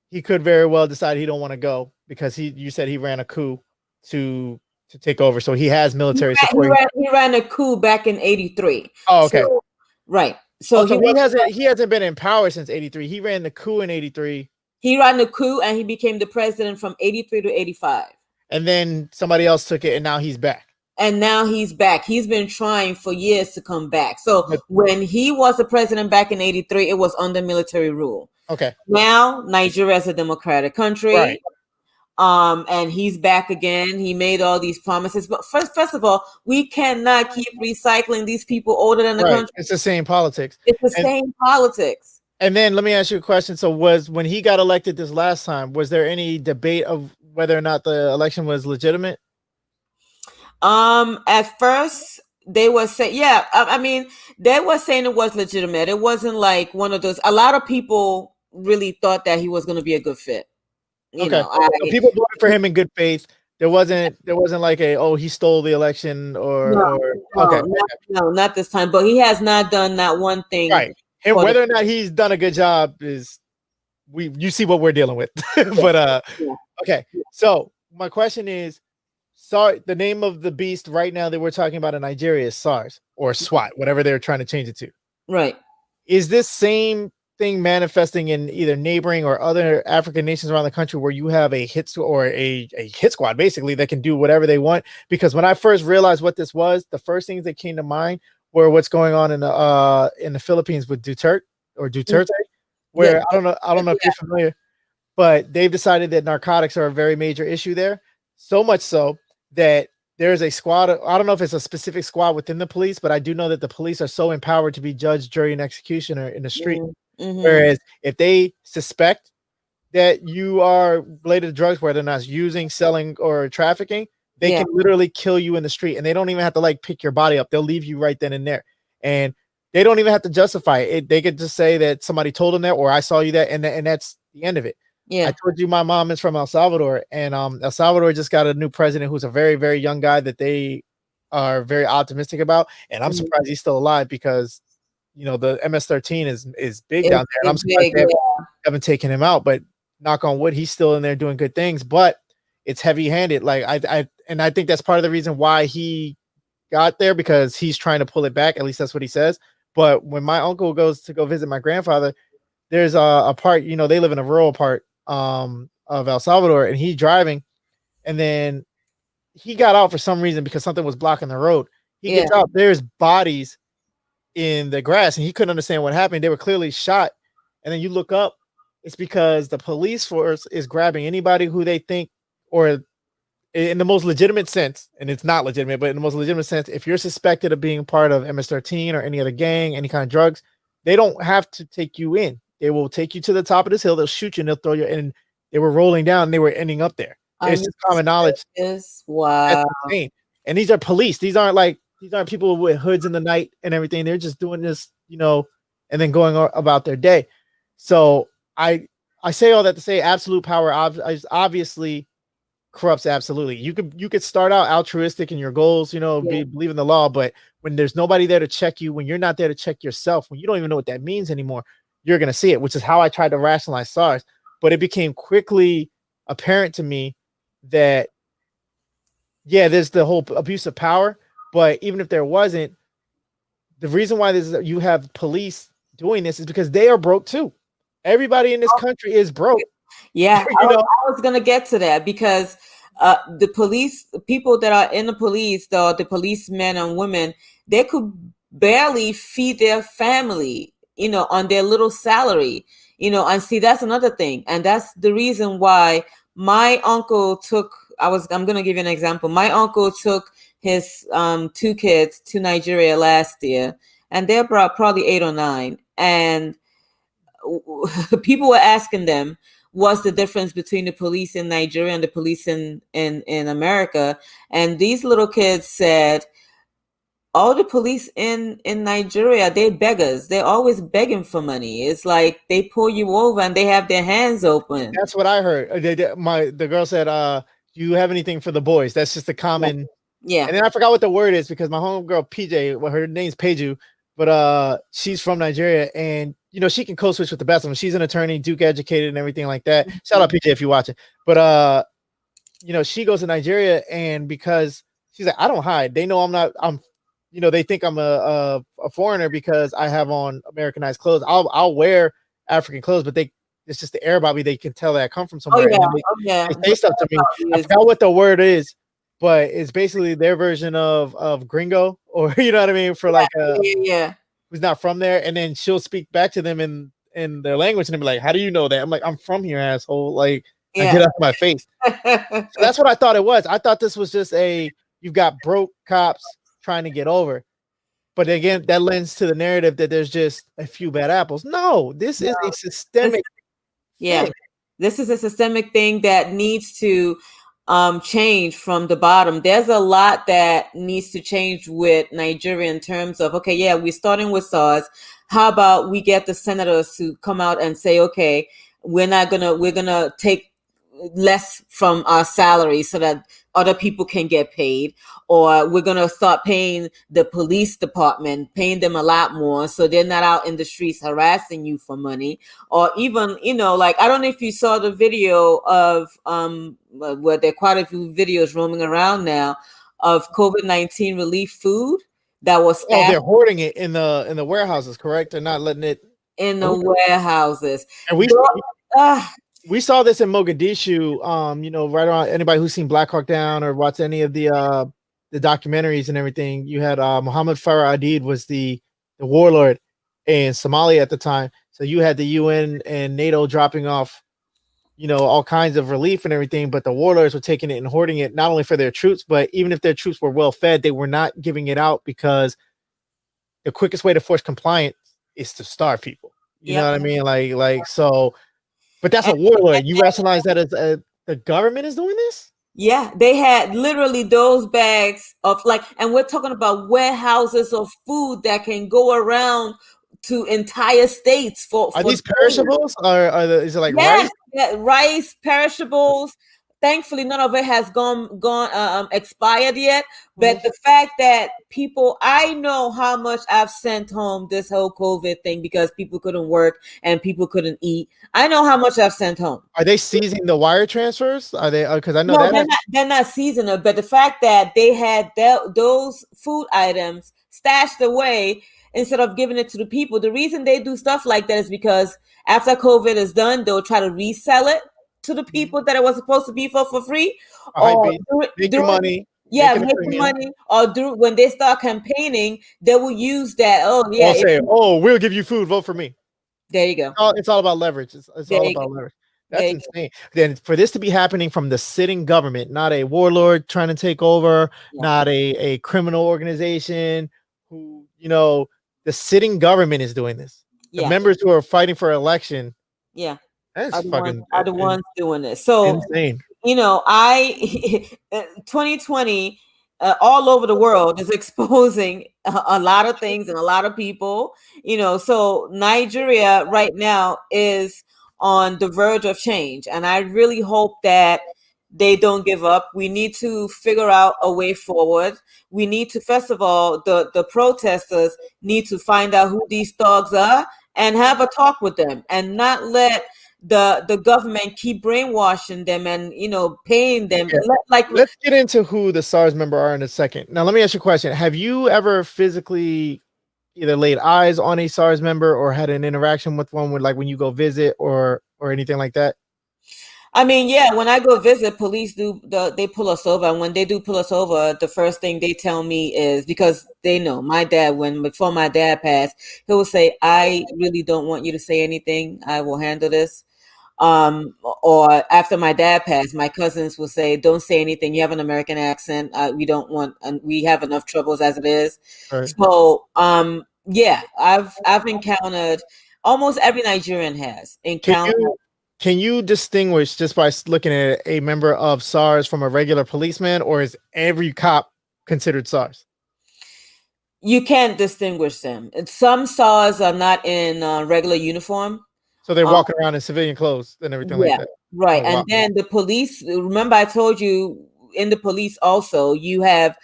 he could very well decide he don't want to go, because you said he ran a coup to take over. So he has military support. He ran a coup back in 83. Oh, okay. So, right. Oh, So so he hasn't been in power since 83. He ran the coup in 83. he ran the coup and he became the president from 83 to 85. And then somebody else took it, and now he's back. And now he's back. He's been trying for years to come back. So But, when he was the president back in 83, it was under military rule. okay. Now Nigeria is a democratic country. Right. And he's back again. He made all these promises. But first of all, we cannot keep recycling these people older than the Right. country. It's the same politics. It's the same politics. And then let me ask you a question. So when he got elected this last time, was there any debate of whether or not the election was legitimate? At first they were saying, yeah, I mean, they were saying it was legitimate. It wasn't like one of those. A lot of people really thought that he was going to be a good fit. You know, so people voted for him in good faith. There wasn't like he stole the election not this time. But he has not done that one thing. Right. And whether or not he's done a good job is you see what we're dealing with. But okay. So my question is, the name of the beast right now that we're talking about in Nigeria is SARS or SWAT, whatever they're trying to change it to. Right. Is this same thing manifesting in either neighboring or other African nations around the country, where you have a hit squad basically that can do whatever they want? Because when I first realized what this was, the first things that came to mind were what's going on in the Philippines with Duterte, where I don't know if you're familiar, but they've decided that narcotics are a very major issue there. So much so that there's a squad. I don't know if it's a specific squad within the police, but I do know that the police are so empowered to be judge, jury, and executioner in the street. Mm-hmm. Whereas if they suspect that you are related to drugs, whether or not it's using, selling, or trafficking, they can literally kill you in the street, and they don't even have to like pick your body up. They'll leave you right then and there, and they don't even have to justify it. They could just say that somebody told them that, or I saw you that, and that's the end of it. Yeah. I told you my mom is from El Salvador, and El Salvador just got a new president who's a very, very young guy that they are very optimistic about, and I'm surprised he's still alive because the MS-13 is big down there, and I'm surprised they haven't taken him out. But knock on wood, he's still in there doing good things. But it's heavy-handed. Like I think that's part of the reason why he got there, because he's trying to pull it back. At least that's what he says. But when my uncle goes to go visit my grandfather, there's a part, they live in a rural part of El Salvador, and he's driving, and then he got out for some reason because something was blocking the road. He gets out, there's bodies in the grass, and he couldn't understand what happened. They were clearly shot. And then you look up, it's because the police force is grabbing anybody who they think, or in the most legitimate sense, and it's not legitimate, but in the most legitimate sense, if you're suspected of being part of MS-13 or any other gang, any kind of drugs, they don't have to take you in. They will take you to the top of this hill, they'll shoot you, and they'll throw you in. They were rolling down, and they were ending up there. It's just common knowledge. Wow. That's insane. And these are police. These aren't people with hoods in the night and everything. They're just doing this, and then going about their day. So I say all that to say absolute power obviously corrupts absolutely. You could start out altruistic in your goals, believe in the law, but when there's nobody there to check you, when you're not there to check yourself, when you don't even know what that means anymore, you're going to see it, which is how I tried to rationalize SARS. But it became quickly apparent to me that, there's the whole abuse of power, but even if there wasn't, the reason why you have police doing this is because they are broke too. Everybody in this country is broke. Yeah, I was going to get to that, because the police, people that are in the police, the policemen and women, they could barely feed their family, on their little salary, and see, that's another thing. And that's the reason why my uncle took, I'm going to give you an example. My uncle took his 2 kids to Nigeria last year, and they're probably 8 or 9. And people were asking them, what's the difference between the police in Nigeria and the police in America? And these little kids said, all the police in Nigeria, they're beggars. They're always begging for money. It's like they pull you over and they have their hands open. That's what I heard. The girl said, do you have anything for the boys? That's just a common. Yeah. And then I forgot what the word is, because my homegirl PJ, well, her name's Peju, but she's from Nigeria, and she can code switch with the best of them. She's an attorney, Duke educated, and everything like that. Shout out PJ if you watch it. But she goes to Nigeria, and because she's like, I don't hide. They know I'm they think I'm a foreigner because I have on Americanized clothes. I'll wear African clothes, but it's just the air about me. They can tell that I come from somewhere. They say stuff to me. I forgot what the word is, but it's basically their version of gringo, or you know what I mean, for like who's not from there. And then she'll speak back to them in their language, and they'll be like, how do you know that? I'm like, I'm from here, asshole. Like, get out of my face. So that's what I thought it was. I thought this was just you've got broke cops trying to get over. But again, that lends to the narrative that there's just a few bad apples. No, this is a systemic thing. This is a systemic thing that needs to change from the bottom. There's a lot that needs to change with Nigeria in terms of, we're starting with SARS. How about we get the senators to come out and say, okay, we're gonna take less from our salary so that other people can get paid, or we're going to start paying the police department, paying them a lot more so they're not out in the streets harassing you for money. Or even, like, I don't know if you saw the video of where there are quite a few videos roaming around now of COVID-19 relief food that was they're hoarding it in the warehouses, correct? They're not letting it in the warehouses. And we saw this in Mogadishu, right around. Anybody who's seen Black Hawk Down or watched any of the documentaries and everything, you had Muhammad Farah Aidid was the warlord in Somalia at the time. So you had the UN and NATO dropping off, all kinds of relief and everything, but the warlords were taking it and hoarding it, not only for their troops, but even if their troops were well fed, they were not giving it out because the quickest way to force compliance is to starve people. You know Yep. what I mean? So, but that's And, a warlord. You rationalize that as the government is doing this? yeah, they had literally those bags of like, and we're talking about warehouses of food that can go around to entire states Are for these perishables? Is it like yeah, rice? yeah, rice, perishables. Thankfully, none of it has gone expired yet. But Mhm. the fact that people, I know how much I've sent home this whole COVID thing because people couldn't work and people couldn't eat. I know how much I've sent home. Are they seizing the wire transfers? Are they? Because I know No, that has. they're not seasonal. But the fact that they had those food items stashed away instead of giving it to the people, the reason they do stuff like that is because after COVID is done, they'll try to resell it to the people that it was supposed to be for free, A hype or beast, making during money, yeah, making a making premium. money, or when they start campaigning, they will use that. Oh yeah, I'll say, "Oh, we'll give you food. Vote for me." there you go. It's all about leverage. It's There all you go. about leverage. There That's you go. insane. Then for this to be happening from the sitting government, not a warlord trying to take over, Yeah. not a criminal organization who, the sitting government is doing this. The Yeah. members who are fighting for election, Yeah. that's Are the ones fucking are the ones doing this. So insane. I 2020 all over the world is exposing a lot of things and a lot of people. So Nigeria right now is on the verge of change, and I really hope that they don't give up. We need to figure out a way forward. We need to, first of all, the protesters need to find out who these thugs are and have a talk with them, and not let the government keep brainwashing them and paying them. Yeah. Let's get into who the SARS member are in a second. Now, let me ask you a question. Have you ever physically either laid eyes on a SARS member or had an interaction with one, with like when you go visit or anything like that? I mean, yeah, when I go visit, police they pull us over, and when they do pull us over, the first thing they tell me is, because they know my dad, before my dad passed, he will say, "I really don't want you to say anything. I will handle this." Or after my dad passed, my cousins will say, "Don't say anything. You have an American accent. We don't want, and we have enough troubles as it is." Right. So, yeah, I've encountered, almost every Nigerian has Can encountered. you distinguish just by looking at a member of SARS from a regular policeman, or is every cop considered SARS? You can't distinguish them. Some SARS are not in regular uniform. So they're Um, walking around in civilian clothes and everything like yeah, that. right. Oh And wow. then the police. Remember, I told you, in the police also you have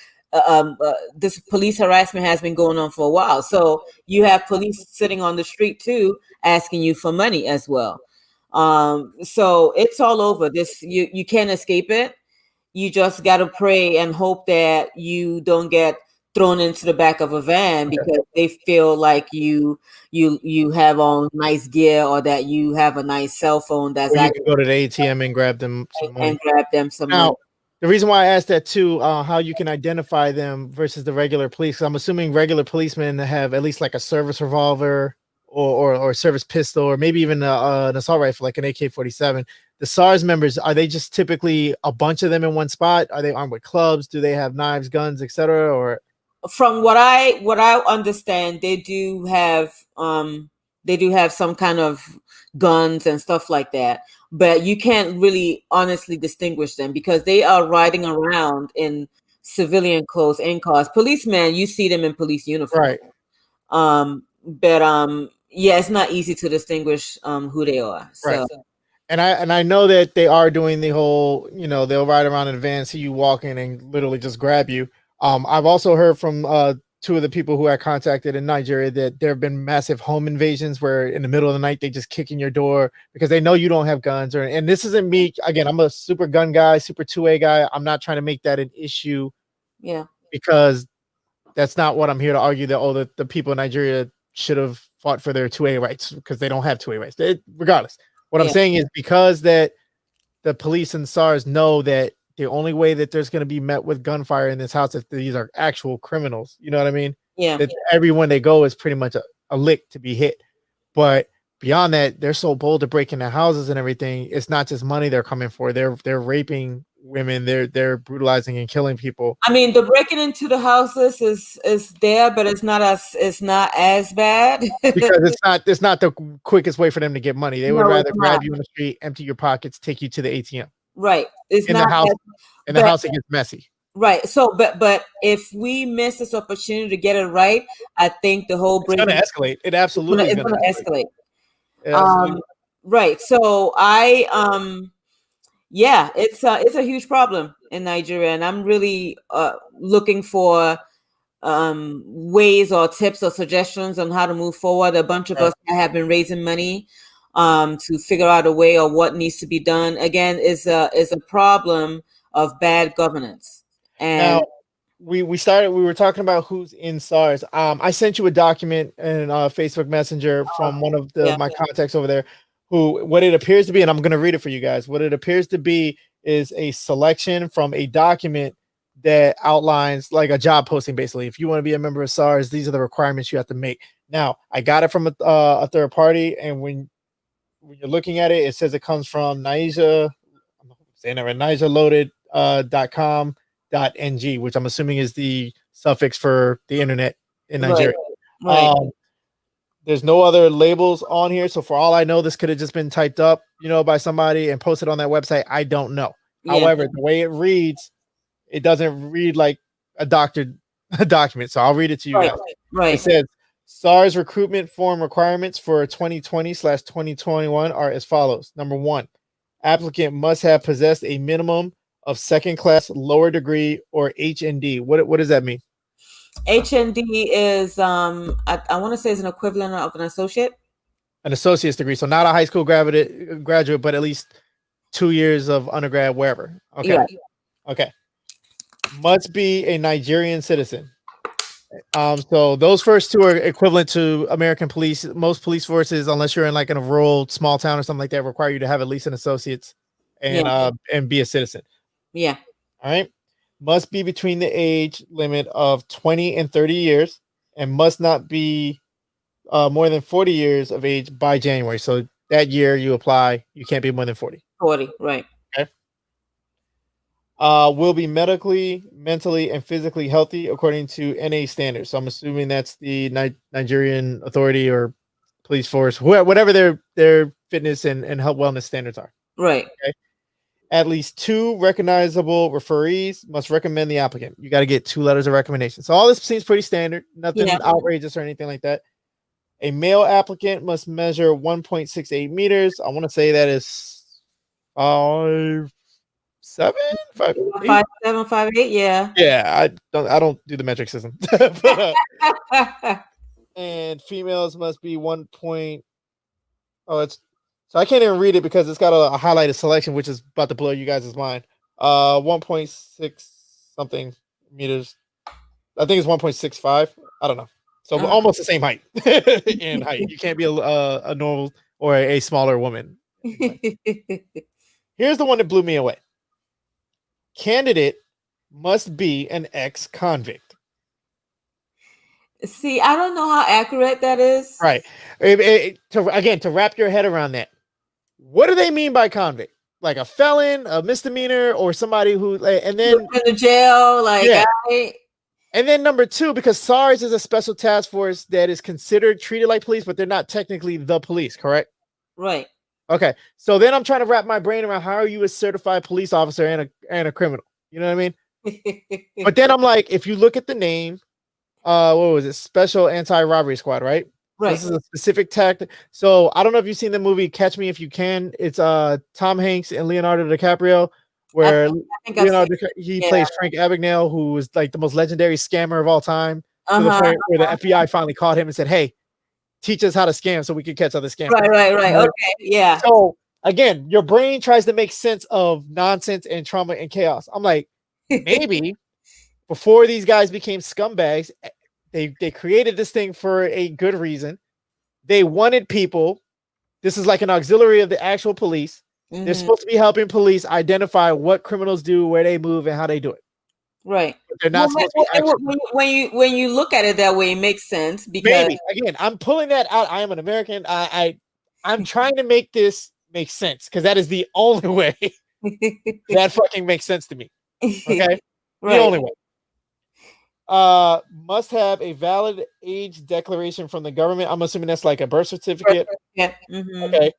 this police harassment has been going on for a while. So you have police sitting on the street too, asking you for money as well. So it's all over. You can't escape it. You just got to pray and hope that you don't get thrown into the back of a van Okay. because they feel like you have on nice gear, or that you have a nice cell phone that's Or you actually, can go to the ATM and grab them some and money. grab them some money. Now, the reason why I asked that too, how you can identify them versus the regular police, 'cause I'm assuming regular policemen have at least like a service revolver or service pistol, or maybe even an assault rifle, like an AK-47. The SARS members, are they just typically a bunch of them in one spot? Are they armed with clubs? Do they have knives, guns, etc.? Or From what I understand, they do have some kind of guns and stuff like that, but you can't really honestly distinguish them because they are riding around in civilian clothes in cars. Policemen, you see them in police uniform. right, But yeah, it's not easy to distinguish who they are. right. So And I know that they are doing the whole, they'll ride around in a van, see you walking, and literally just grab you. I've also heard from two of the people who I contacted in Nigeria that there have been massive home invasions where in the middle of the night they just kick in your door because they know you don't have guns. And this isn't me. Again, I'm a super gun guy, super 2A guy. I'm not trying to make that an issue yeah, because that's not what I'm here to argue, that the people in Nigeria should have fought for their 2A rights because they don't have 2A rights. Regardless, what I'm yeah, saying is because that the police and SARS know that the only way that there's going to be met with gunfire in this house if these are actual criminals, you know what I mean? yeah, That everyone they go is pretty much a lick to be hit. But beyond that, they're so bold to break into houses and everything. It's not just money they're coming for. They're raping women. They're brutalizing and killing people. I mean, the breaking into the houses is there, but it's not as bad. Because it's not the quickest way for them to get money. They would No, rather it's grab not. you in the street, empty your pockets, take you to the ATM. Right. It's In not the house, as, the house it gets messy. right. So, but if we miss this opportunity to get it right, I think the whole It's going to escalate. It absolutely is going to escalate. escalate. Right. So yeah, it's a huge problem in Nigeria, and I'm really looking for ways or tips or suggestions on how to move forward. A bunch of us have been raising money to figure out a way or what needs to be done. Again, is a problem of bad governance. And now, we were talking about who's in SARS. I sent you a document in Facebook Messenger from one of my contacts over there, who what it appears to be, and I'm going to read it for you guys. What it appears to be is a selection from a document that outlines like a job posting. Basically, if you want to be a member of SARS, these are the requirements you have to make. Now, I got it from a third party, and when you're looking at it, it says it comes from Naija. I'm saying that right, NaijaLoaded.com.ng, which I'm assuming is the suffix for the internet in Nigeria. Right. There's no other labels on here, so for all I know, this could have just been typed up, by somebody and posted on that website. I don't know. Yeah. However, the way it reads, it doesn't read like a doctored document. So I'll read it to you guys. Right. It says SARS recruitment form requirements for 2020/2021 are as follows. Number 1, applicant must have possessed a minimum of second class, lower degree, or HND. What does that mean? HND is I want to say is an equivalent of an associate. An associate's degree, so not a high school graduate, but at least 2 years of undergrad wherever. Okay. Yeah. Okay. Must be a Nigerian citizen. So those first two are equivalent to American police. Most police forces, unless you're in like in a rural small town or something like that, require you to have at least an associate's and be a citizen. Yeah. All right. Must be between the age limit of 20 and 30 years and must not be more than 40 years of age by January. So that year you apply, you can't be more than 40. 40, right. Okay. Will be medically, mentally, and physically healthy according to NA standards. So I'm assuming that's the Nigerian authority or police force, whatever their fitness and health wellness standards are. Right. Okay. At least 2 recognizable referees must recommend the applicant. You got to get 2 letters of recommendation. So all this seems pretty standard, nothing outrageous or anything like that. A male applicant must measure 1.68 meters. I want to say that is 5'7", 5'8". 5'7", 5'8", yeah. Yeah, I don't do the metric system. And females must be 1. So I can't even read it because it's got a highlighted selection, which is about to blow you guys' mind. 1.6 something meters. I think it's 1.65. I don't know. So almost the same height in height. You can't be a normal or a smaller woman. Here's the one that blew me away. Candidate must be an ex-convict. See, I don't know how accurate that is. Right. To wrap your head around that. What do they mean by convict? Like a felon, a misdemeanor, or somebody who, and then in the jail, like And then number 2, because SARS is a special task force that is treated like police, but they're not technically the police, correct? Right. Okay. So then I'm trying to wrap my brain around how are you a certified police officer and a criminal? You know what I mean? But then I'm like, if you look at the name, what was it? Special Anti-Robbery Squad, right? Right. This is a specific tactic. So I don't know if you've seen the movie Catch Me If You Can. It's Tom Hanks and Leonardo DiCaprio, where I think Leonardo plays Frank Abagnale, who was like the most legendary scammer of all time. To the point where the FBI finally caught him and said, "Hey, teach us how to scam so we can catch other scammers." Right. Okay. Yeah. So again, your brain tries to make sense of nonsense and trauma and chaos. I'm like, maybe before these guys became scumbags, they created this thing for a good reason. They wanted people. This is like an auxiliary of the actual police. Mm-hmm. They're supposed to be helping police identify what criminals do, where they move, and how they do it. Right. But they're not supposed to be when you look at it that way, it makes sense because maybe again, I'm pulling that out. I am an American. I I'm trying to make this make sense because that is the only way that fucking makes sense to me. Okay, the only way. Must have a valid age declaration from the government. I'm assuming that's like a birth certificate. Yeah. Mm-hmm. Okay.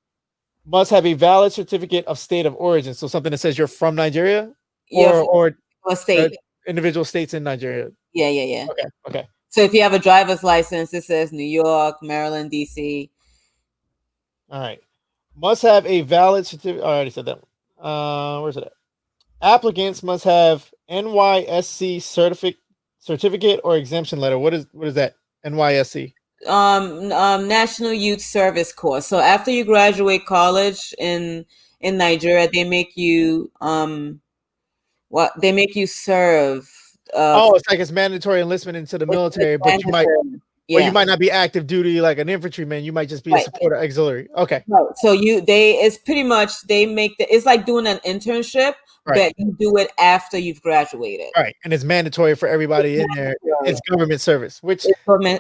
Must have a valid certificate of state of origin. So something that says you're from Nigeria or state. Individual states in Nigeria. Yeah. Okay. So if you have a driver's license, it says New York, Maryland, DC. All right. Must have a valid certificate. I already said that one. Where's it at? Applicants must have NYSC certificate or exemption letter. What is that? NYSC. National Youth Service Corps. So after you graduate college in Nigeria, they make you serve. It's like it's mandatory enlistment into the military, but you might not be active duty like an infantryman. You might just be a supporter auxiliary. Okay. Right. So it's pretty much it's like doing an internship, but you do it after you've graduated. Right. And it's mandatory for everybody in there. It's government service, which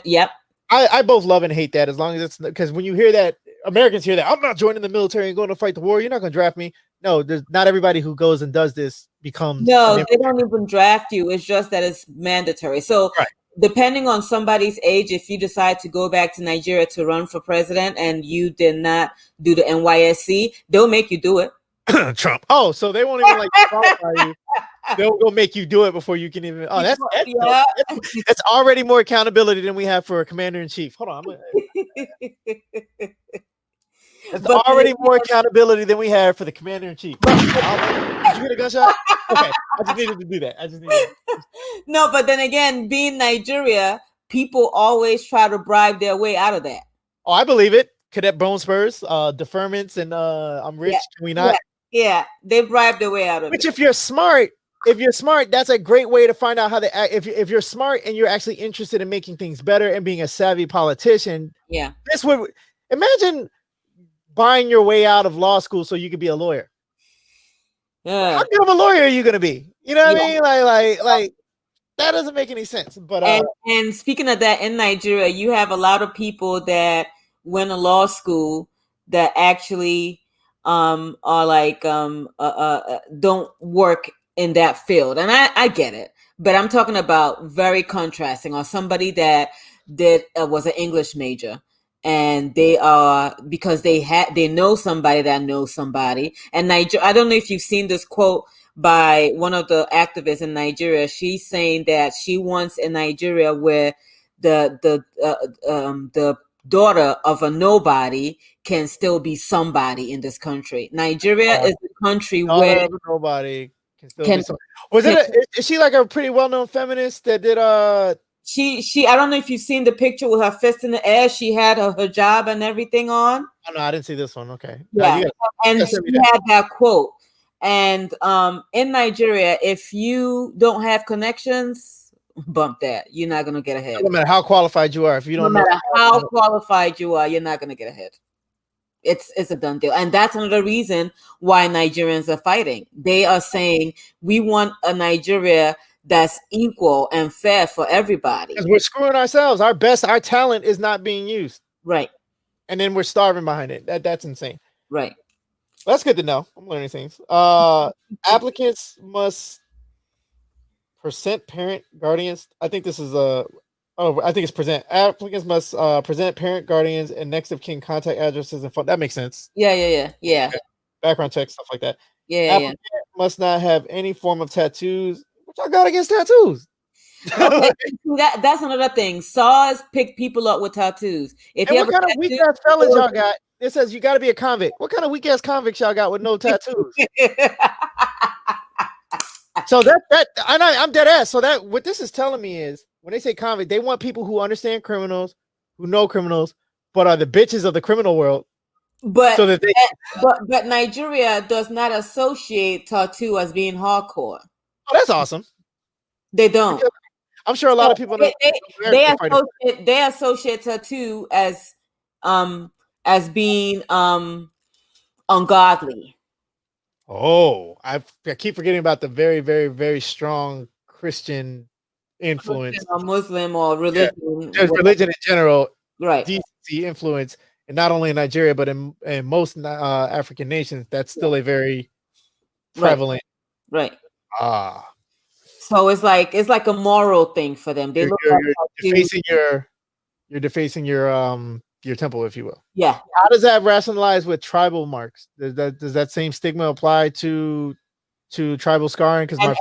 yep. I both love and hate that, as long as it's because when you hear that, Americans hear that I'm not joining the military and going to fight the war. You're not going to draft me. No, there's not everybody who goes and does this becomes. No, they don't even draft you. It's just that it's mandatory. So depending on somebody's age, if you decide to go back to Nigeria to run for president and you did not do the NYSC, they'll make you do it. Trump. Oh, so they won't even like qualify you. They'll go make you do it before you can even. Oh, that's already more accountability than we have for a commander in chief. Hold on. That's already more accountability than we have for the commander in chief. Did you get a gunshot? Okay, I just needed to do that. No, but then again, being Nigeria, people always try to bribe their way out of that. Oh, I believe it. Cadet bone spurs, deferments, and I'm rich. Can we not? Yeah, they bribe their way out of it. Which, if you're smart, that's a great way to find out how they act. If you're smart and you're actually interested in making things better and being a savvy politician, this would imagine buying your way out of law school so you could be a lawyer. Yeah, how good of a lawyer are you going to be? You know what I mean? Like that doesn't make any sense. But and speaking of that, in Nigeria, you have a lot of people that went to law school that actually are like don't work in that field, and I get it, but I'm talking about very contrasting, or somebody that was an English major, and they are because they know somebody that knows somebody. And I don't know if you've seen this quote by one of the activists in Nigeria. She's saying that she wants in Nigeria where the daughter of a nobody can still be somebody in this country. Nigeria is the country where nobody can still be somebody. Is she like a pretty well-known feminist that did she I don't know if you've seen the picture with her fist in the air. She had her hijab and everything on. Oh no, I didn't see this one. Okay. Yeah. And she had that quote. And in Nigeria, if you don't have connections, bump that. You're not gonna get ahead. No matter how qualified you are, if you don't know how qualified you are, you're not gonna get ahead. It's a done deal. And that's another reason why Nigerians are fighting. They are saying we want a Nigeria that's equal and fair for everybody. Because we're screwing ourselves. Our talent is not being used. Right. And then we're starving behind it. That's insane. Right. Well, that's good to know. I'm learning things. Applicants must present parent guardians. I think this is I think it's present. Applicants must present parent guardians and next of kin contact addresses and phone. That makes sense. Yeah. Okay. Background check, stuff like that. Yeah. Must not have any form of tattoos. What y'all got against tattoos? Okay, that's another thing. SARS picked people up with tattoos. If you what kind of weak ass fellas y'all got? It says you got to be a convict. What kind of weak ass convicts y'all got with no tattoos? So I'm dead ass. So that what this is telling me is when they say convict, they want people who understand criminals, who know criminals, but are the bitches of the criminal world. But so that but Nigeria does not associate tattoo as being hardcore. Oh, that's awesome. They don't. Because I'm sure a lot of people know they associate tattoo as being ungodly. Oh, I keep forgetting about the very, very, very strong Christian influence, or Muslim or religion, religion in general, right? Decency influence and not only in Nigeria, but in most African nations, that's still a very Right. prevalent. Right. Ah, So it's like a moral thing for them. They look at you're you. defacing your temple, if you will. Yeah. How does that rationalize with tribal marks? Does that same stigma apply to tribal scarring? Because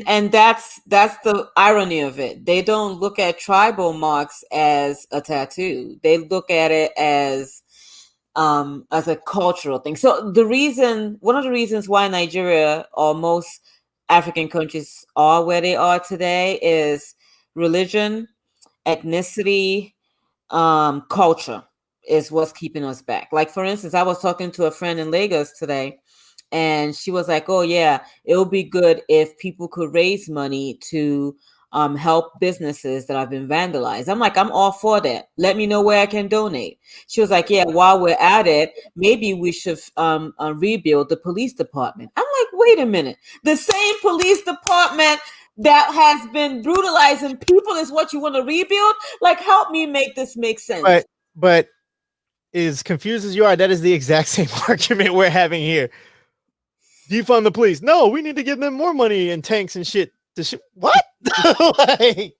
And that's the irony of it. They don't look at tribal marks as a tattoo. They look at it as a cultural thing. So one of the reasons why Nigeria or most African countries are where they are today is religion, ethnicity, culture is what's keeping us back. Like, for instance, I was talking to a friend in Lagos today, and she was like, "Oh yeah, it would be good if people could raise money to help businesses that have been vandalized." I'm like, "I'm all for that. Let me know where I can donate." She was like, "Yeah, while we're at it, maybe we should rebuild the police department." I'm like, "Wait a minute, the same police department that has been brutalizing people is what you want to rebuild? Like, help me make this make sense." but as confused as you are, that is the exact same argument we're having here. Defund the police. No, we need to give them more money and tanks and shit. What? like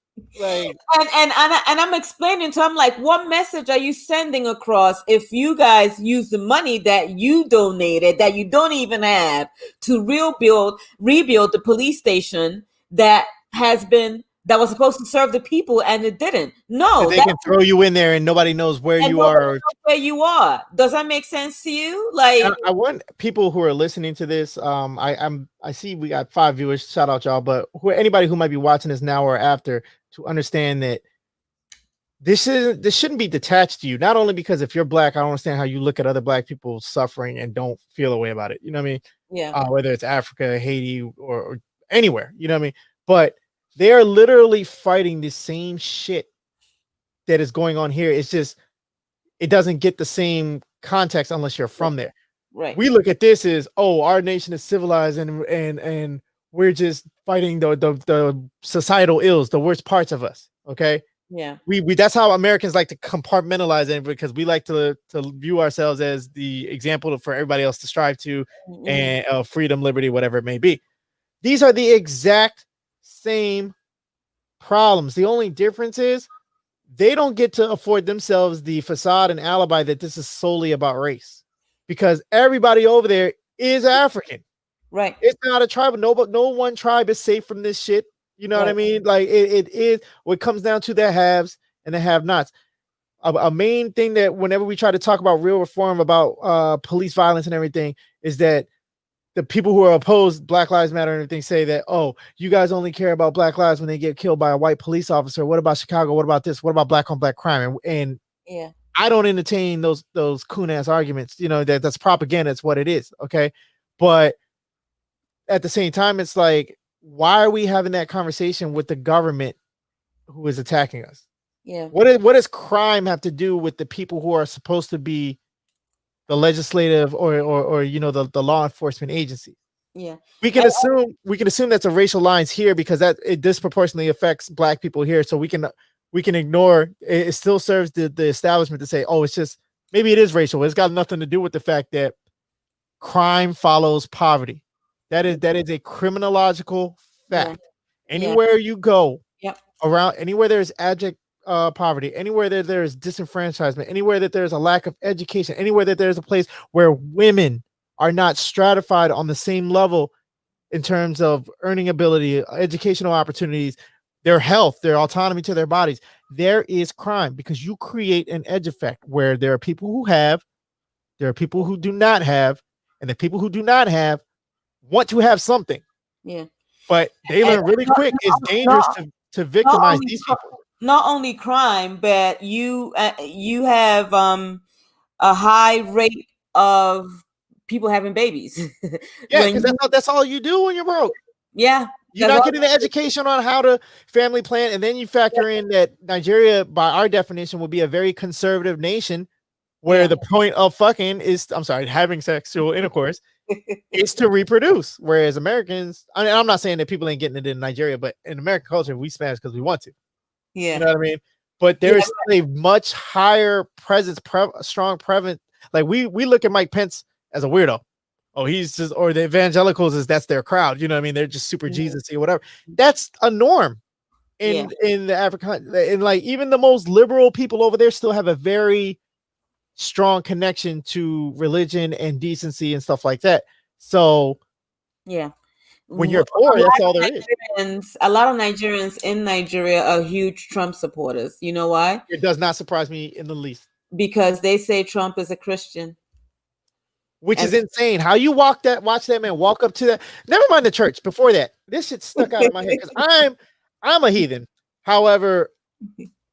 And I'm explaining to him, like, what message are you sending across if you guys use the money that you donated, that you don't even have, to rebuild the police station that was supposed to serve the people and it didn't? No, they can throw you in there and nobody knows where you are. Where you are. Does that make sense to you? Like, I want people who are listening to this. I see we got 5 viewers. Shout out y'all, but anybody who might be watching this now or after, to understand that this shouldn't be detached to you. Not only because if you're black, I don't understand how you look at other black people suffering and don't feel a way about it. You know what I mean? Yeah. Whether it's Africa, Haiti, or anywhere. You know what I mean? But they are literally fighting the same shit that is going on here. It's just it doesn't get the same context unless you're from there. Right. We look at this as, oh, our nation is civilized and we're just fighting the societal ills, the worst parts of us. Okay. Yeah. We that's how Americans like to compartmentalize it, because we like to view ourselves as the example for everybody else to strive to, and freedom, liberty, whatever it may be. These are the exact same problems. The only difference is they don't get to afford themselves the facade and alibi that this is solely about race, because everybody over there is African. Right. It's not a tribe. No one tribe is safe from this shit. You know what I mean? Like it is what comes down to the haves and the have-nots. A main thing that whenever we try to talk about real reform, about police violence and everything, is that the people who are opposed Black Lives Matter and everything say that, oh, you guys only care about Black lives when they get killed by a white police officer. What about Chicago? What about this? What about black on black crime? And yeah, I don't entertain those coon ass arguments. You know, that's propaganda. It's what it is. Okay. But at the same time, it's like, why are we having that conversation with the government who is attacking us? Yeah. What does crime have to do with the people who are supposed to be the legislative or you know, the law enforcement agency? Yeah. We can assume that's a racial lines here, because that it disproportionately affects black people here. So we can ignore it. It still serves the establishment to say, oh, it's just, maybe it is racial. It's got nothing to do with the fact that crime follows poverty. That is a criminological fact. Anywhere you go, around, anywhere there's abject poverty, anywhere that there's disenfranchisement, anywhere that there's a lack of education, anywhere that there's a place where women are not stratified on the same level in terms of earning ability, educational opportunities, their health, their autonomy to their bodies, there is crime, because you create an edge effect where there are people who have, there are people who do not have, and the people who do not have want to have something. Yeah. But they learn really quick it's dangerous to victimize these people. Not only crime, but you have a high rate of people having babies. Yeah, because that's all you do when you're broke. Yeah. You're not getting the education on how to family plan, and then you factor in that Nigeria, by our definition, will be a very conservative nation, where the point of having sexual intercourse is to reproduce. Whereas Americans, I mean, I'm not saying that people ain't getting it in Nigeria, but in American culture, we smash because we want to. Yeah. You know what I mean? but there is a much higher presence, strong prevalent. Like we look at Mike Pence as a weirdo. Oh, he's just, or the evangelicals is that's their crowd. You know what I mean? They're just super Jesus-y or whatever. That's a norm in the African, and like even the most liberal people over there still have a very strong connection to religion and decency and stuff like that. So when you're poor, that's all there is. A lot of Nigerians in Nigeria are huge Trump supporters. You know why? It does not surprise me in the least. Because they say Trump is a Christian. Which is insane. How you watch that man walk up to that. Never mind the church. Before that, this shit stuck out of my head because I'm a heathen. However,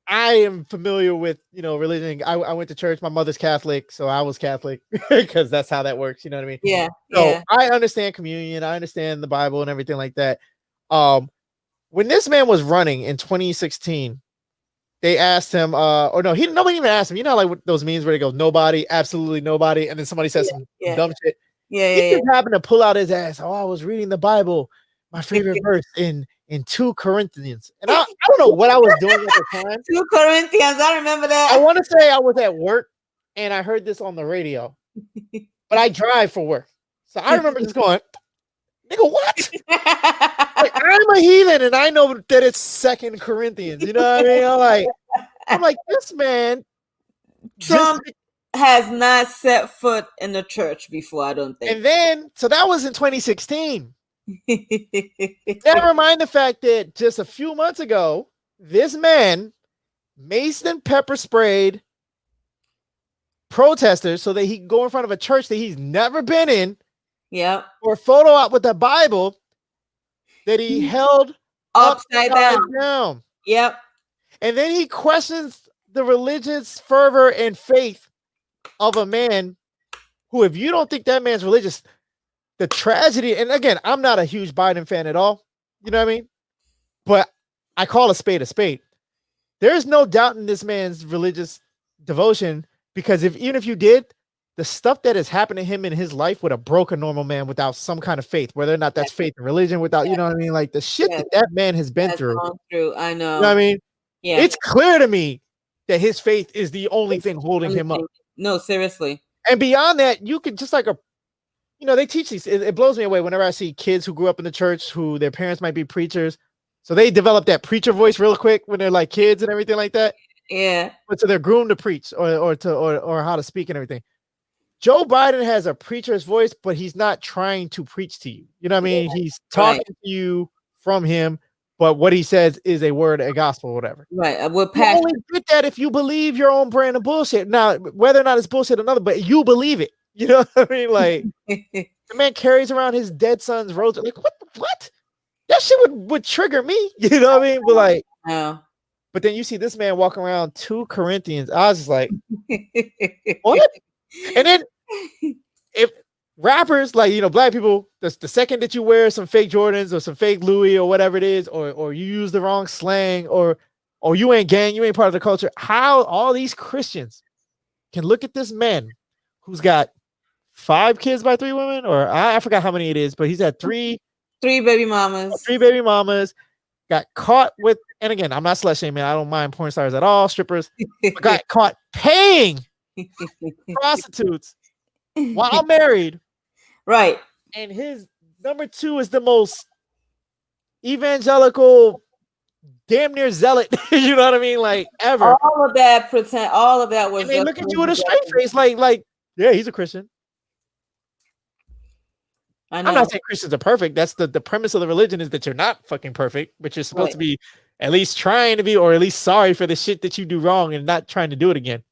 I am familiar with religion. I went to church. My mother's Catholic, so I was Catholic because that's how that works. You know what I mean? Yeah. So I understand communion. I understand the Bible and everything like that. When this man was running in 2016. They asked him, nobody even asked him. You know, like those memes where they go, nobody, absolutely nobody, and then somebody says some dumb shit. He just happened to pull out his ass. Oh, I was reading the Bible, my favorite verse in 2 Corinthians, and I don't know what I was doing at the time. 2 Corinthians, I remember that. I want to say I was at work and I heard this on the radio, but I drive for work, so I remember just going, "Nigga, what?" Like, I'm a heathen and I know that it's 2 Corinthians. You know what I mean? I'm like, this man. Trump has not set foot in the church before, I don't think. And then, so that was in 2016. Never mind the fact that just a few months ago, this man maced and pepper sprayed protesters so that he can go in front of a church that he's never been in. Yeah. Or photo op with the Bible that he held upside down. Yep. And then he questions the religious fervor and faith of a man who, if you don't think that man's religious, the tragedy, and again, I'm not a huge Biden fan at all. You know what I mean? But I call a spade a spade. There's no doubt in this man's religious devotion, because even if you did, the stuff that has happened to him in his life would have broke a normal man without some kind of faith, whether or not that's faith in religion, without, you know what I mean? Like the shit that man has been through. I know. You know what I mean? Yeah. It's clear to me that his faith is the only thing holding him up. No, seriously. And beyond that, you could just they teach these. It blows me away whenever I see kids who grew up in the church who their parents might be preachers. So they develop that preacher voice real quick when they're like kids and everything like that. Yeah. But so they're groomed to preach or how to speak and everything. Joe Biden has a preacher's voice, but he's not trying to preach to you. You know what I mean? He's talking to you from him, but what he says is a word, a gospel, whatever. Right. You only get that if you believe your own brand of bullshit. Now, whether or not it's bullshit or another, but you believe it. You know what I mean? Like the man carries around his dead son's rose. Like what? That shit would trigger me. You know what I mean? But like, but then you see this man walking around 2 Corinthians. I was just like, what? And then if rappers, like, black people, the second that you wear some fake Jordans or some fake Louis or whatever it is, or you use the wrong slang, or you ain't gang, you ain't part of the culture, how all these Christians can look at this man who's got 5 kids by 3 women, or I forgot how many it is, but he's had 3 baby mamas. 3 baby mamas, got caught with, and again, I'm not slut shaming, I don't mind porn stars at all, strippers, but got caught paying prostitutes while married, right? And his number 2 is the most evangelical, damn near zealot. You know what I mean? Like ever. All of that was. And they look at you with a straight face, like, yeah, he's a Christian. I'm not saying Christians are perfect. That's the premise of the religion, is that you're not fucking perfect, but you're supposed to be at least trying to be, or at least sorry for the shit that you do wrong and not trying to do it again.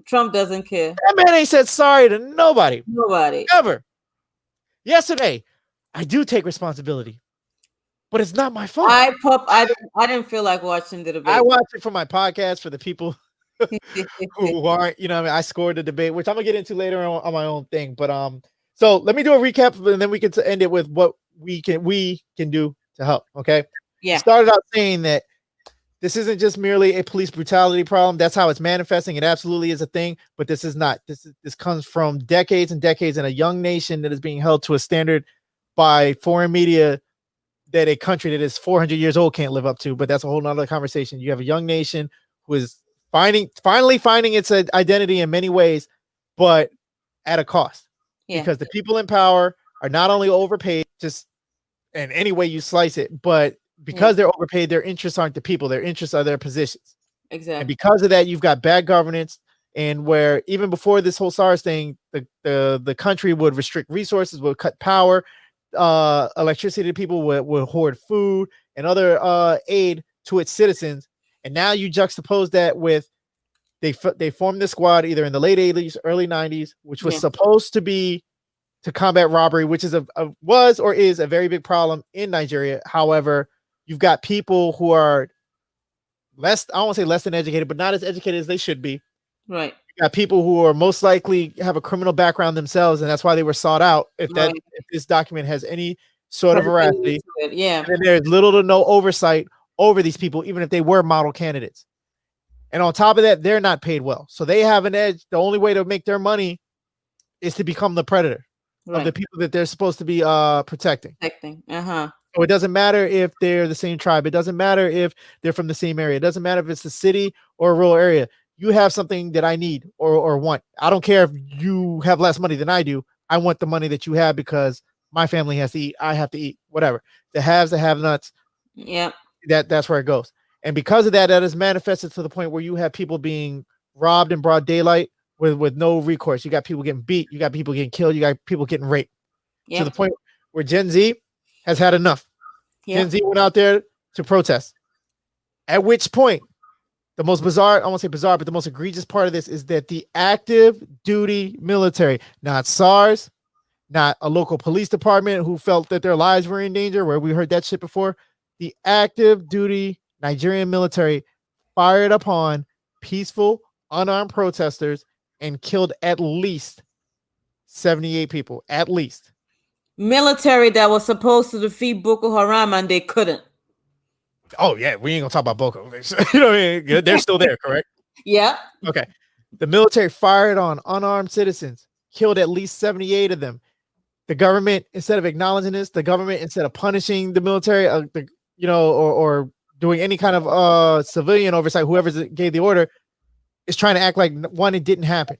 Trump doesn't care. That man ain't said sorry to nobody. Nobody. Ever. Yesterday, I do take responsibility, but it's not my fault. I didn't feel like watching the debate. I watched it for my podcast for the people who aren't, I scored the debate, which I'm gonna get into later on my own thing. But so let me do a recap and then we can end it with what we can do to help. Okay. Yeah. Started out saying that this isn't just merely a police brutality problem. That's how it's manifesting. It absolutely is a thing, but this is not. This comes from decades and decades in a young nation that is being held to a standard by foreign media that a country that is 400 years old can't live up to. But that's a whole nother conversation. You have a young nation who is finally finding its identity in many ways, but at a cost. Yeah. Because the people in power are not only overpaid, just in any way you slice it, but because they're overpaid, their interests aren't the people, their interests are their positions. Exactly. And because of that, you've got bad governance, and where even before this whole SARS thing, the country would restrict resources, would cut power, electricity to people, would hoard food and other aid to its citizens. And now you juxtapose that with they formed this squad either in the late 80s, early 90s, which was supposed to be to combat robbery, which is was or is a very big problem in Nigeria. However, you've got people who are less, I don't want to say less than educated, but not as educated as they should be. Right. You got people who are most likely have a criminal background themselves, and that's why they were sought out. If this document has any sort of veracity, and there's little to no oversight over these people, even if they were model candidates. And on top of that, they're not paid well. So they have an edge. The only way to make their money is to become the predator of the people that they're supposed to be protecting. So it doesn't matter if they're the same tribe. It doesn't matter if they're from the same area. It doesn't matter if it's a city or a rural area. You have something that I need or want. I don't care if you have less money than I do. I want the money that you have because my family has to eat. I have to eat, whatever. The haves, the have-nots. Yeah. That's where it goes. And because of that, that is manifested to the point where you have people being robbed in broad daylight with no recourse. You got people getting beat. You got people getting killed. You got people getting raped. To the point where Gen Z has had enough. Gen Z went out there to protest. At which point, the most bizarre, I won't say bizarre, but the most egregious part of this is that the active duty military, not SARS, not a local police department who felt that their lives were in danger, where we heard that shit before, the active duty Nigerian military fired upon peaceful, unarmed protesters and killed at least 78 people, at least. Military that was supposed to defeat Boko Haram and they couldn't. Oh, yeah, we ain't gonna talk about Boko. You know what I mean? They're still there, correct? Yeah. Okay. The military fired on unarmed citizens, killed at least 78 of them. The government, instead of acknowledging this, the government, instead of punishing the military, or doing any kind of civilian oversight, whoever gave the order, is trying to act like one, it didn't happen.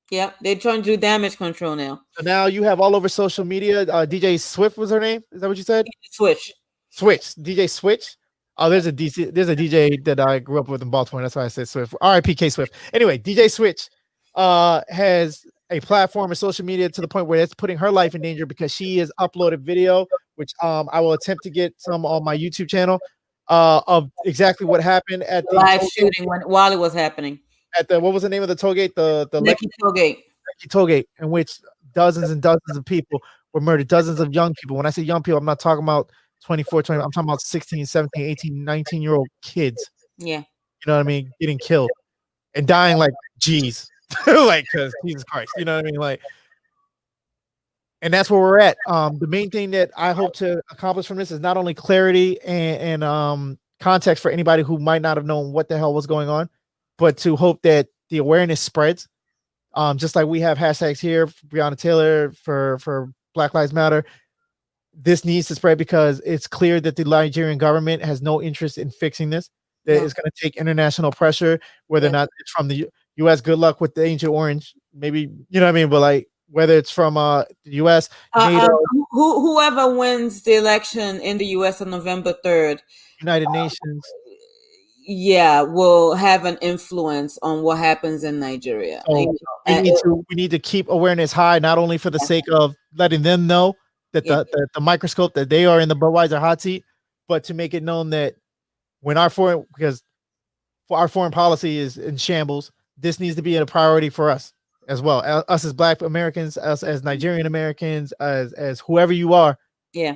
Yeah, they're trying to do damage control now. So now you have all over social media. DJ Swift was her name. Is that what you said? Switch. DJ Switch. Oh, there's a DJ that I grew up with in Baltimore. That's why I said Swift. R.I.P. K Swift. Anyway, DJ Switch has a platform of social media to the point where it's putting her life in danger because she has uploaded video, which I will attempt to get some on my YouTube channel of exactly what happened at the live shooting while it was happening. At the, what was the name of the toll gate? The Lekki toll gate. Lekki toll gate, in which dozens and dozens of people were murdered, dozens of young people. When I say young people, I'm not talking about 24, 20, I'm talking about 16, 17, 18, 19-year-old kids. Yeah. You know what I mean? Getting killed and dying like, geez. Like, because Jesus Christ, you know what I mean? Like, and that's where we're at. The main thing that I hope to accomplish from this is not only clarity and context for anybody who might not have known what the hell was going on, but to hope that the awareness spreads. Just like we have hashtags here for Breonna Taylor, for Black Lives Matter. This needs to spread because it's clear that the Nigerian government has no interest in fixing this. That it's going to take international pressure, whether or not it's from the U.S. Good luck with the Agent Orange, maybe, you know what I mean? But like, whether it's from the U.S., NATO, whoever wins the election in the U.S. on November 3rd, United Nations, will have an influence on what happens in Nigeria. So we need to keep awareness high, not only for the sake of letting them know that the microscope that they are in the Budweiser hot seat, but to make it known that when our foreign policy is in shambles, this needs to be a priority for us as well. Us as Black Americans, us as Nigerian Americans, as whoever you are. Yeah.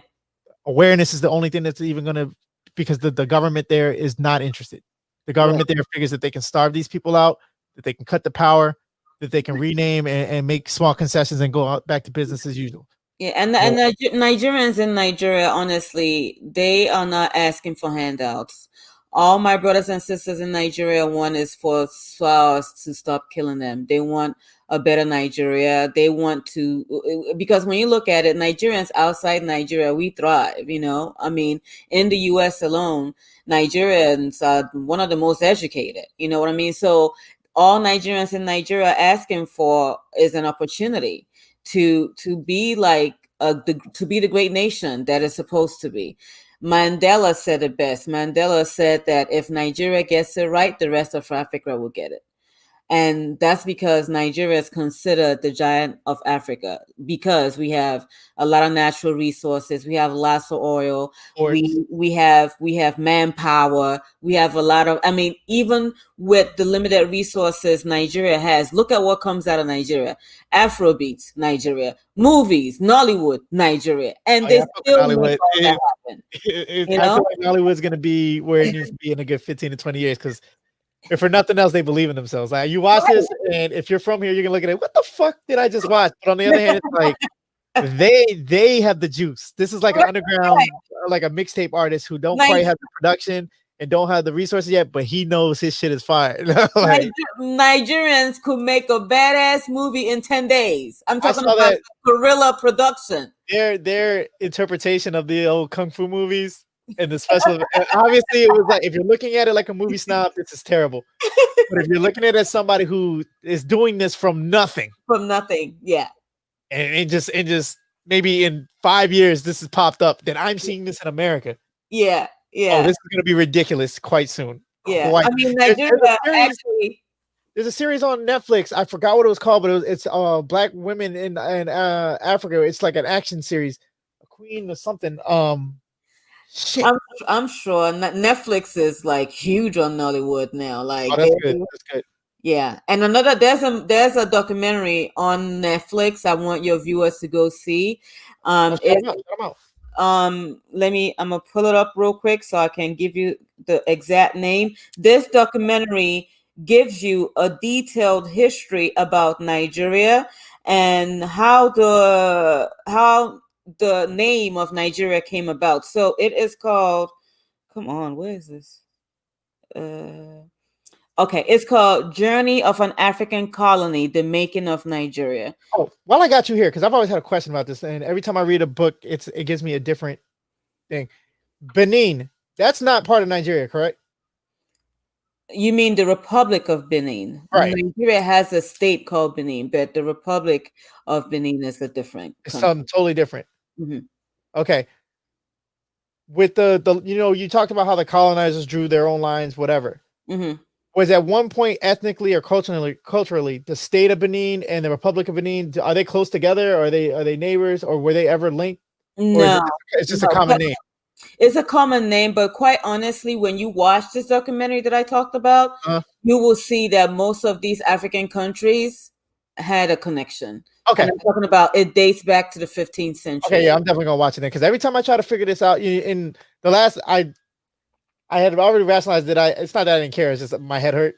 Awareness is the only thing that's even going to, because the government there is not interested. The government there figures that they can starve these people out, that they can cut the power, that they can rename and make small concessions and go out back to business as usual. Yeah, and Nigerians in Nigeria, honestly, they are not asking for handouts. All my brothers and sisters in Nigeria want is for SARS to stop killing them. They want a better Nigeria. They want to, because when you look at it, Nigerians outside Nigeria, we thrive, you know. I mean, in the US alone, Nigerians are one of the most educated, you know what I mean? So all Nigerians in Nigeria asking for is an opportunity to be like to be the great nation that it's supposed to be. Mandela said it best. Mandela said that if Nigeria gets it right, the rest of Africa will get it. And that's because Nigeria is considered the giant of Africa, because we have a lot of natural resources. We have lots of oil. We have manpower. We have a lot of, I mean, even with the limited resources Nigeria has, look at what comes out of Nigeria. Afrobeats, Nigeria. Movies, Nollywood, Nigeria. And they still make all that happen. I feel like Nollywood's going to be where it needs to be in a good 15 to 20 years, because if for nothing else, they believe in themselves. Like, you watch this, and if you're from here, you're gonna look at it. What the fuck did I just watch? But on the other hand, it's like they have the juice. This is like an underground, like a mixtape artist who don't quite have the production and don't have the resources yet, but he knows his shit is fire. Like, Nigerians could make a badass movie in 10 days. I'm talking about guerrilla production. Their interpretation of the old kung fu movies. And the special, obviously, it was like, if you're looking at it like a movie snob, this is terrible. But if you're looking at it as somebody who is doing this from nothing, yeah, and just maybe in 5 years this has popped up, then I'm seeing this in America. Yeah. Oh, this is gonna be ridiculous quite soon. Yeah, I mean, Nigeria there's a series on Netflix. I forgot what it was called, but it's black women in Africa. It's like an action series, a queen or something. Shit. I'm sure Netflix is like huge on Nollywood now. Like, that's good. That's good. Yeah, and there's a documentary on Netflix I want your viewers to go see. I'm gonna pull it up real quick so I can give you the exact name. This documentary gives you a detailed history about Nigeria and how the name of Nigeria came about. So it is called, come on, where is this? Okay, it's called Journey of an African Colony, The Making of Nigeria. Oh, while I got you here, because I've always had a question about this, and every time I read a book, it gives me a different thing. Benin, that's not part of Nigeria, correct? You mean the Republic of Benin? Right. Nigeria has a state called Benin, but the Republic of Benin is a different country. Something totally different. Mm-hmm. Okay. With the you talked about how the colonizers drew their own lines, whatever. Mm-hmm. Was at one point ethnically or culturally the state of Benin and the Republic of Benin, are they close together? Or are they neighbors, or were they ever linked? No, it's just a common name. It's a common name, but quite honestly, when you watch this documentary that I talked about, you will see that most of these African countries had a connection. Okay. And I'm talking about, it dates back to the 15th century. Okay, yeah, I'm definitely gonna watch it then, because every time I try to figure this out, in the last, I had already rationalized that it's not that I didn't care, it's just my head hurt.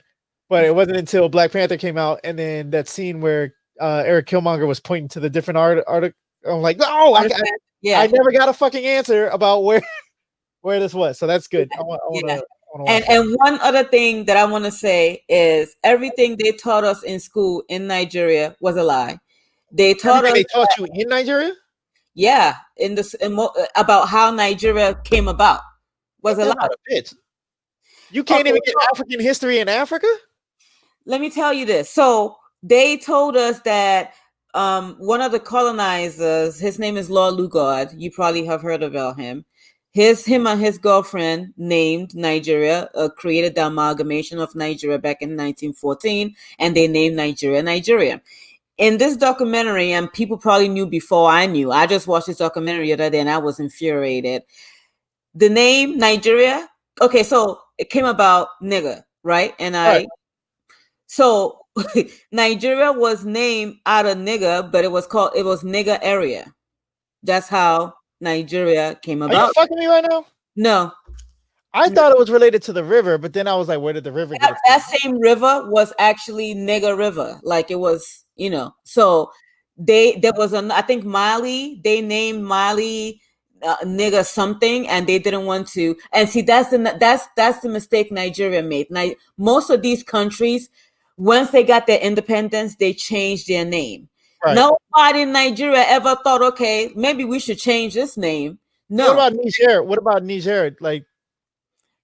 But it wasn't until Black Panther came out, and then that scene where Eric Killmonger was pointing to the different article. I'm like, no, I never got a fucking answer about where this was. So that's good. I want to. And one other thing that I want to say is everything they taught us in school in Nigeria was a lie. They taught you in Nigeria? Yeah, about how Nigeria came about was a lie. You can't even get African history in Africa? Let me tell you this. So they told us that one of the colonizers, his name is Lord Lugard. You probably have heard about him. Him and his girlfriend named Nigeria, created the amalgamation of Nigeria back in 1914, and they named Nigeria. In this documentary, and people probably knew before I knew, I just watched this documentary the other day and I was infuriated. The name Nigeria, okay, so it came about nigger, right? So Nigeria was named out of nigger, but it was nigger area. That's how Nigeria came about. Are you fucking me right now? No. I thought it was related to the river, but then I was like, where did the river get it from? That same river was actually Nigger River. Like it was, so I think Mali, they named Mali nigger something, and they didn't want to. And see, that's the mistake Nigeria made. Most of these countries Once they got their independence, they changed their name. Right. Nobody in Nigeria ever thought, okay, maybe we should change this name. So what No. about Niger? What about Niger? Like,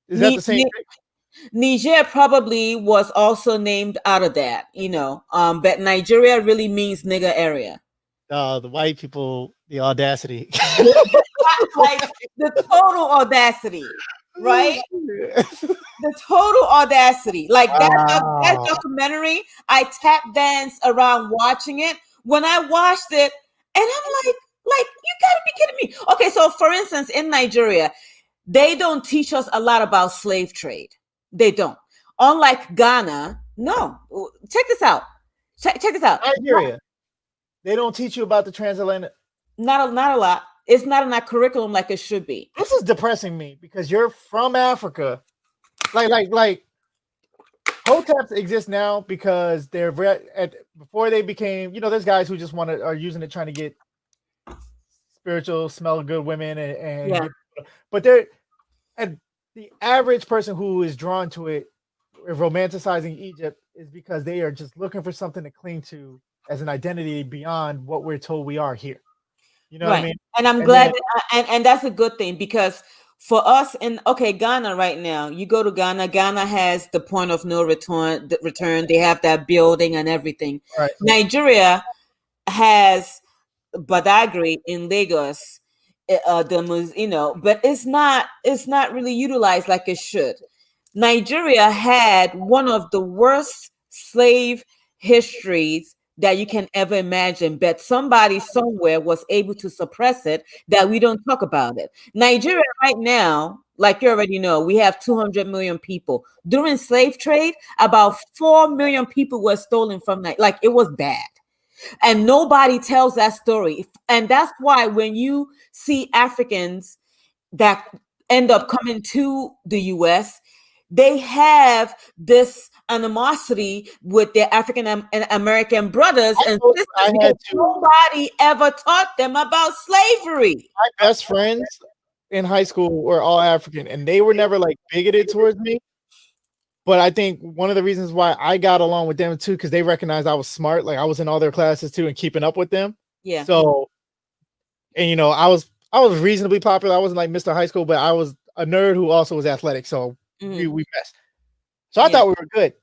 is that the same thing? Niger probably was also named out of that, but Nigeria really means nigger area. The white people, the audacity. Like the total audacity, right? The total audacity. Like that documentary, I tap danced around watching it. When I watched it, and I'm like, you gotta be kidding me. Okay, so for instance, in Nigeria, they don't teach us a lot about slave trade. They don't. Unlike Ghana, no. Check this out. Check this out. Nigeria. They don't teach you about the transatlantic. Not a lot. It's not in our curriculum like it should be. This is depressing me because you're from Africa. Like hoteps exist now because they're before they became, there's guys who just are using it trying to get spiritual, smell good women and Yeah. But the average person who is drawn to it, romanticizing Egypt, is because they are just looking for something to cling to as an identity beyond what we're told we are here. You know what I mean? And I'm glad and that's a good thing, because for us in Ghana right now, you go to Ghana has the point of no return. They have that building and everything. Right. Nigeria has Badagry in Lagos, but it's not really utilized like it should. Nigeria had one of the worst slave histories that you can ever imagine, but somebody somewhere was able to suppress it, that we don't talk about it. Nigeria right now, like you already know, we have 200 million people. During slave trade, about 4 million people were stolen from that. Like, it was bad. And nobody tells that story. And that's why when you see Africans that end up coming to the US, they have this animosity with their African American brothers and sisters because nobody ever taught them about slavery. My best friends in high school were all African, and they were never like bigoted towards me. But I think one of the reasons why I got along with them too, because they recognized I was smart, like I was in all their classes too and keeping up with them. Yeah. So, and I was reasonably popular. I wasn't like Mr. High School, but I was a nerd who also was athletic. So we messed. So I thought we were good.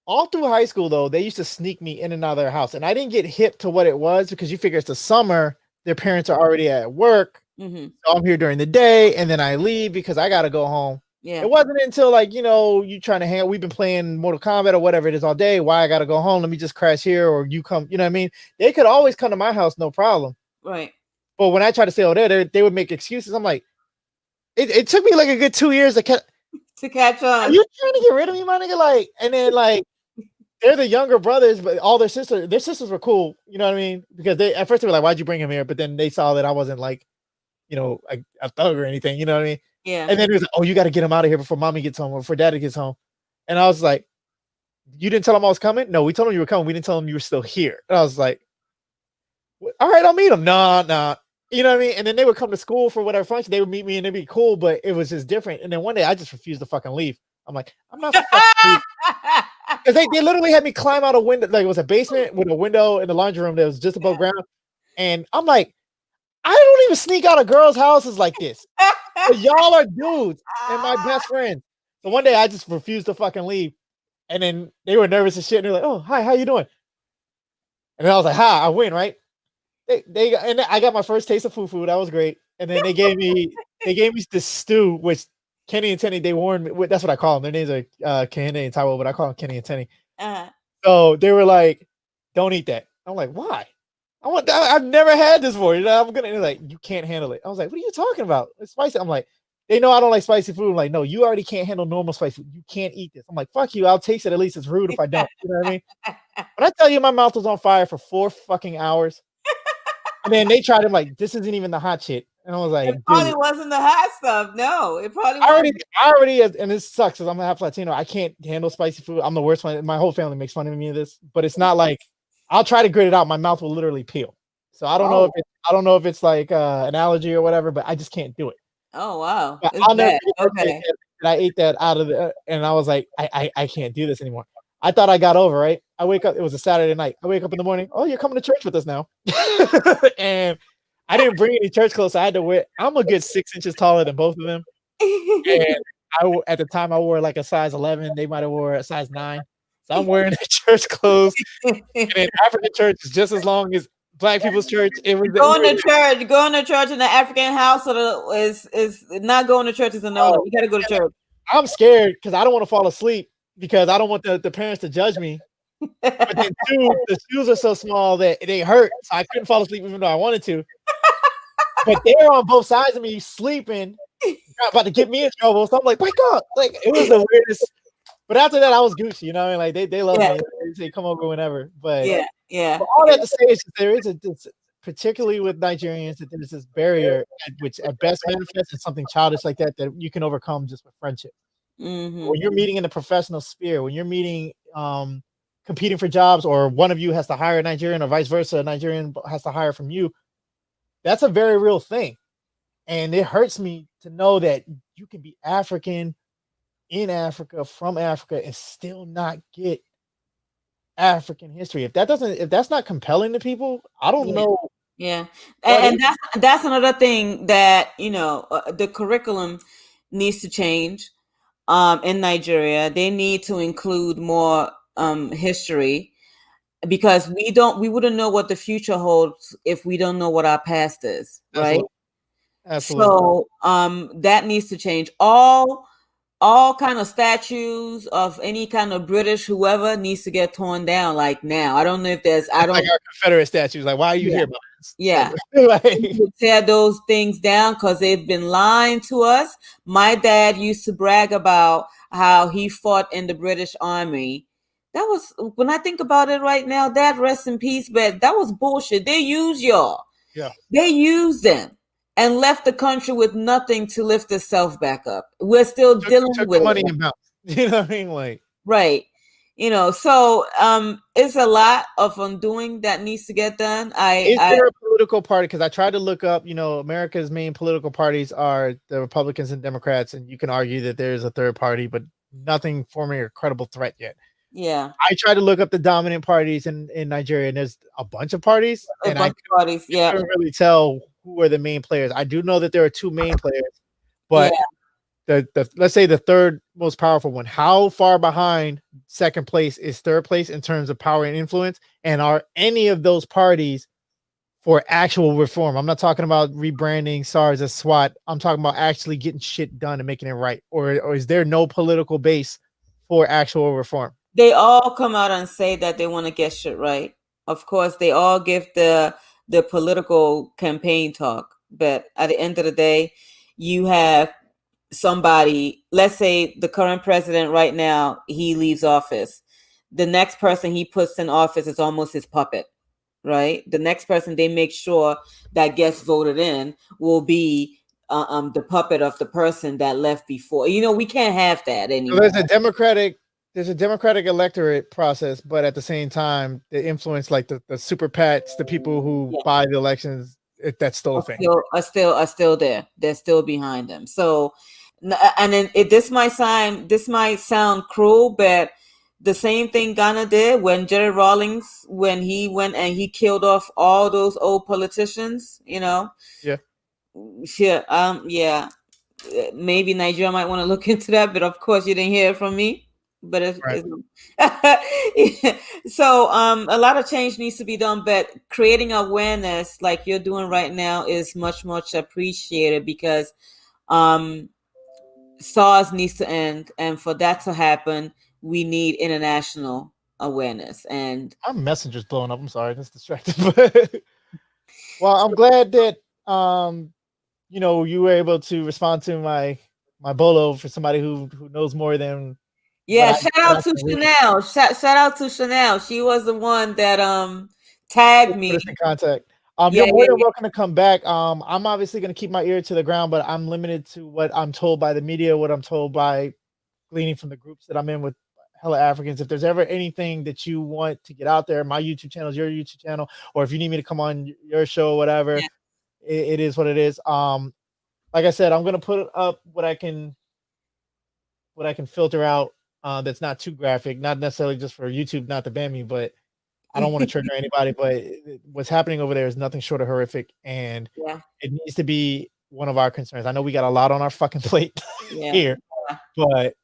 All through high school, though, they used to sneak me in and out of their house. And I didn't get hip to what it was because you figure it's the summer. Their parents are already at work. So I'm here during the day. And then I leave because I got to go home. Yeah. It wasn't until you trying to hang. We've been playing Mortal Kombat or whatever it is all day. Why I got to go home? Let me just crash here or you come. You know what I mean? They could always come to my house. No problem. Right. But when I try to stay over there, they would make excuses. I'm like, it took me like a good 2 years to catch on. Are you trying to get rid of me, my nigga? Like, and then they're the younger brothers, but all their sisters were cool. You know what I mean? Because at first they were like, "Why'd you bring him here?" But then they saw that I wasn't like, a thug or anything. You know what I mean? Yeah. And then it was like, "Oh, you got to get him out of here before mommy gets home or before daddy gets home." And I was like, "You didn't tell him I was coming? No, we told him you were coming. We didn't tell him you were still here." And I was like, "All right, I'll meet him." Nah. You know what I mean? And then they would come to school for whatever function. They would meet me and it'd be cool, but it was just different. And then one day I just refused to fucking leave. I'm like, I'm not fucking because they literally had me climb out a window. Like, it was a basement with a window in the laundry room that was just above ground. And I'm like, I don't even sneak out of girls' houses like this. But y'all are dudes and my best friends. So one day I just refused to fucking leave. And then they were nervous as shit. And they're like, "Oh, hi, how you doing?" And then I was like, "Hi, I win, right?" And I got my first taste of fufu. That was great. And then they gave me this stew, which Kenny and Tenny, they warned me. That's what I call them. Their names are Kenny and Taiwo, but I call them Kenny and Tenny. So they were like, "Don't eat that." I'm like, "Why?" I've never had this before. They're like, "You can't handle it." I was like, "What are you talking about? It's spicy." I'm like, they know I don't like spicy food. I'm like, "No, you already can't handle normal spicy food. You can't eat this." I'm like, "Fuck you. I'll taste it. At least it's rude if I don't." You know what I mean? When I tell you my mouth was on fire for 4 fucking hours. And then they tried it like, "This isn't even the hot shit." And I was like, it probably wasn't the hot stuff. No, it probably wasn't. I already, and this sucks because I'm half Latino. I can't handle spicy food. I'm the worst one. My whole family makes fun of me of this, but it's not like I'll try to grit it out. My mouth will literally peel. So I don't know if it's like an allergy or whatever, but I just can't do it. Oh wow. I'll never okay. and I ate that out of the, and I was like, I can't do this anymore. I thought I got over, right? I wake up, it was a Saturday night. I wake up in the morning, oh, you're coming to church with us now. And I didn't bring any church clothes. So I had to wear, I'm a good 6 inches taller than both of them. And at the time I wore like a size 11. They might have wore a size 9. So I'm wearing the church clothes. And then African church is just as long as Black people's church. It was Going to church in the African household is not going to church is a no. You got to go to church. I'm scared because I don't want to fall asleep because I don't want the parents to judge me. But then two, the shoes are so small that they hurt, so I couldn't fall asleep even though I wanted to. But they're on both sides of me sleeping, about to get me in trouble. So I'm like, wake up! Like it was the weirdest. But after that, I was Gucci, you know. Like they love me. They say come over whenever. But But all that to say is that there is particularly with Nigerians, that there's this barrier which at best manifests as something childish like that you can overcome just with friendship. Mm-hmm. When you're meeting in the professional sphere, when you're meeting, competing for jobs, or one of you has to hire a Nigerian or vice versa, a Nigerian has to hire from you, that's a very real thing. And it hurts me to know that you can be African in Africa, from Africa, and still not get African history. If that's not compelling to people, I don't know. Yeah. And that's another thing that, the curriculum needs to change. In Nigeria, they need to include more history, because we wouldn't know what the future holds if we don't know what our past is, right? Absolutely. So that needs to change. All kind of statues of any kind of British whoever needs to get torn down like now. I don't know if there's like our Confederate statues. Like, why are you here? Yeah. Tear those things down because they've been lying to us. My dad used to brag about how he fought in the British Army. That was, when I think about it right now, Dad, rest in peace, but that was bullshit. They used y'all. Yeah. They used them and left the country with nothing to lift itself back up. We're still dealing with money and bounce. You know what I mean? Like, right. So it's a lot of undoing that needs to get done. Is there a political party? Because I tried to look up, America's main political parties are the Republicans and Democrats, and you can argue that there's a third party, but nothing forming a credible threat yet. Yeah. I tried to look up the dominant parties in Nigeria, and there's a bunch of parties. I couldn't really tell who are the main players. I do know that there are two main players, but the let's say the third most powerful one, how far behind second place is third place in terms of power and influence? And are any of those parties for actual reform? I'm not talking about rebranding SARS as SWAT. I'm talking about actually getting shit done and making it right. Or is there no political base for actual reform? They all come out and say that they want to get shit right. Of course, they all give the political campaign talk, but at the end of the day, you have somebody, let's say the current president right now, he leaves office. The next person he puts in office is almost his puppet, right? The next person they make sure that gets voted in will be the puppet of the person that left before. We can't have that anymore. So there's a democratic electorate process, but at the same time, the influence, like the super PACs, the people who buy the elections, that's still a thing. Are still there. They're still behind them. So, and then this might sound cruel, but the same thing Ghana did when Jerry Rawlings, when he went and he killed off all those old politicians, Yeah. Yeah. Maybe Nigeria might want to look into that, but of course you didn't hear it from me. But so a lot of change needs to be done, but creating awareness like you're doing right now is much, much appreciated, because SARS needs to end, and for that to happen, we need international awareness. And our messenger's blowing up. I'm sorry, that's distracted. Well, I'm glad that you were able to respond to my bolo for somebody who knows more than. Yeah, shout out to Chanel. Shout out to Chanel. She was the one that tagged me. In contact. You're more than welcome to come back. I'm obviously going to keep my ear to the ground, but I'm limited to what I'm told by the media, what I'm told by gleaning from the groups that I'm in with hella Africans. If there's ever anything that you want to get out there, my YouTube channel is your YouTube channel, or if you need me to come on your show or whatever, it is what it is. Like I said, I'm going to put up what I can what I can filter out that's not too graphic, not necessarily just for YouTube not to ban me, but I don't want to trigger anybody. But what's happening over there is nothing short of horrific, and Yeah. it needs to be one of our concerns. I know we got a lot on our fucking plate Yeah. here, but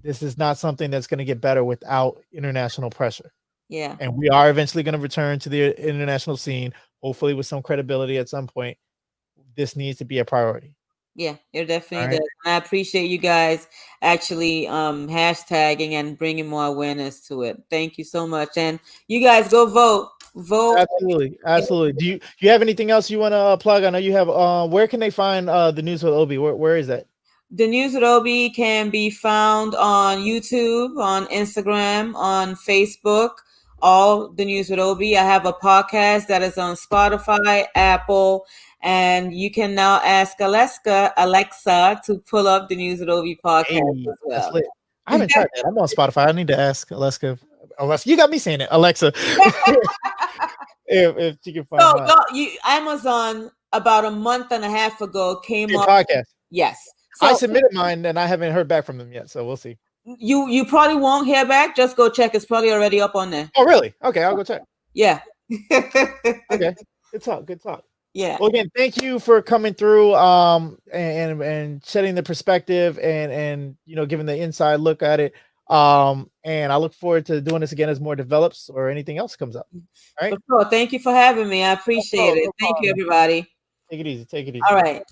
this is not something that's going to get better without international pressure. Yeah. And we are eventually going to return to the international scene, hopefully with some credibility at some point. This needs to be a priority. Yeah, it definitely All right. does. And I appreciate you guys actually hashtagging and bringing more awareness to it. Thank you so much. And you guys go vote. Vote. Absolutely, absolutely. Do you have anything else you want to plug? I know you have. Where can they find the news with Obi? Where is that? The News with Obi can be found on YouTube, on Instagram, on Facebook. All the News with Obi. I have a podcast that is on Spotify, Apple, and you can now ask Alexa to pull up the News with Obi podcast Hey, as that's well. lit. I haven't tried that. I'm on Spotify. I need to ask Alexa. Alexa, you got me saying it. Alexa, if you can find So my Amazon about a month and a half ago came your up. podcast. Yes. I So submitted mine and I haven't heard back from them yet. So we'll see. you probably won't hear back. Just go check. It's probably already up on there. Oh, really? Okay, I'll go check. Yeah. Okay. Good talk. Good talk. Yeah. Well, again, thank you for coming through and shedding the perspective and giving the inside look at it. And I look forward to doing this again as more develops or anything else comes up. All right. Thank you for having me. I appreciate it. Thank you, everybody. Take it easy. Take it easy. All right.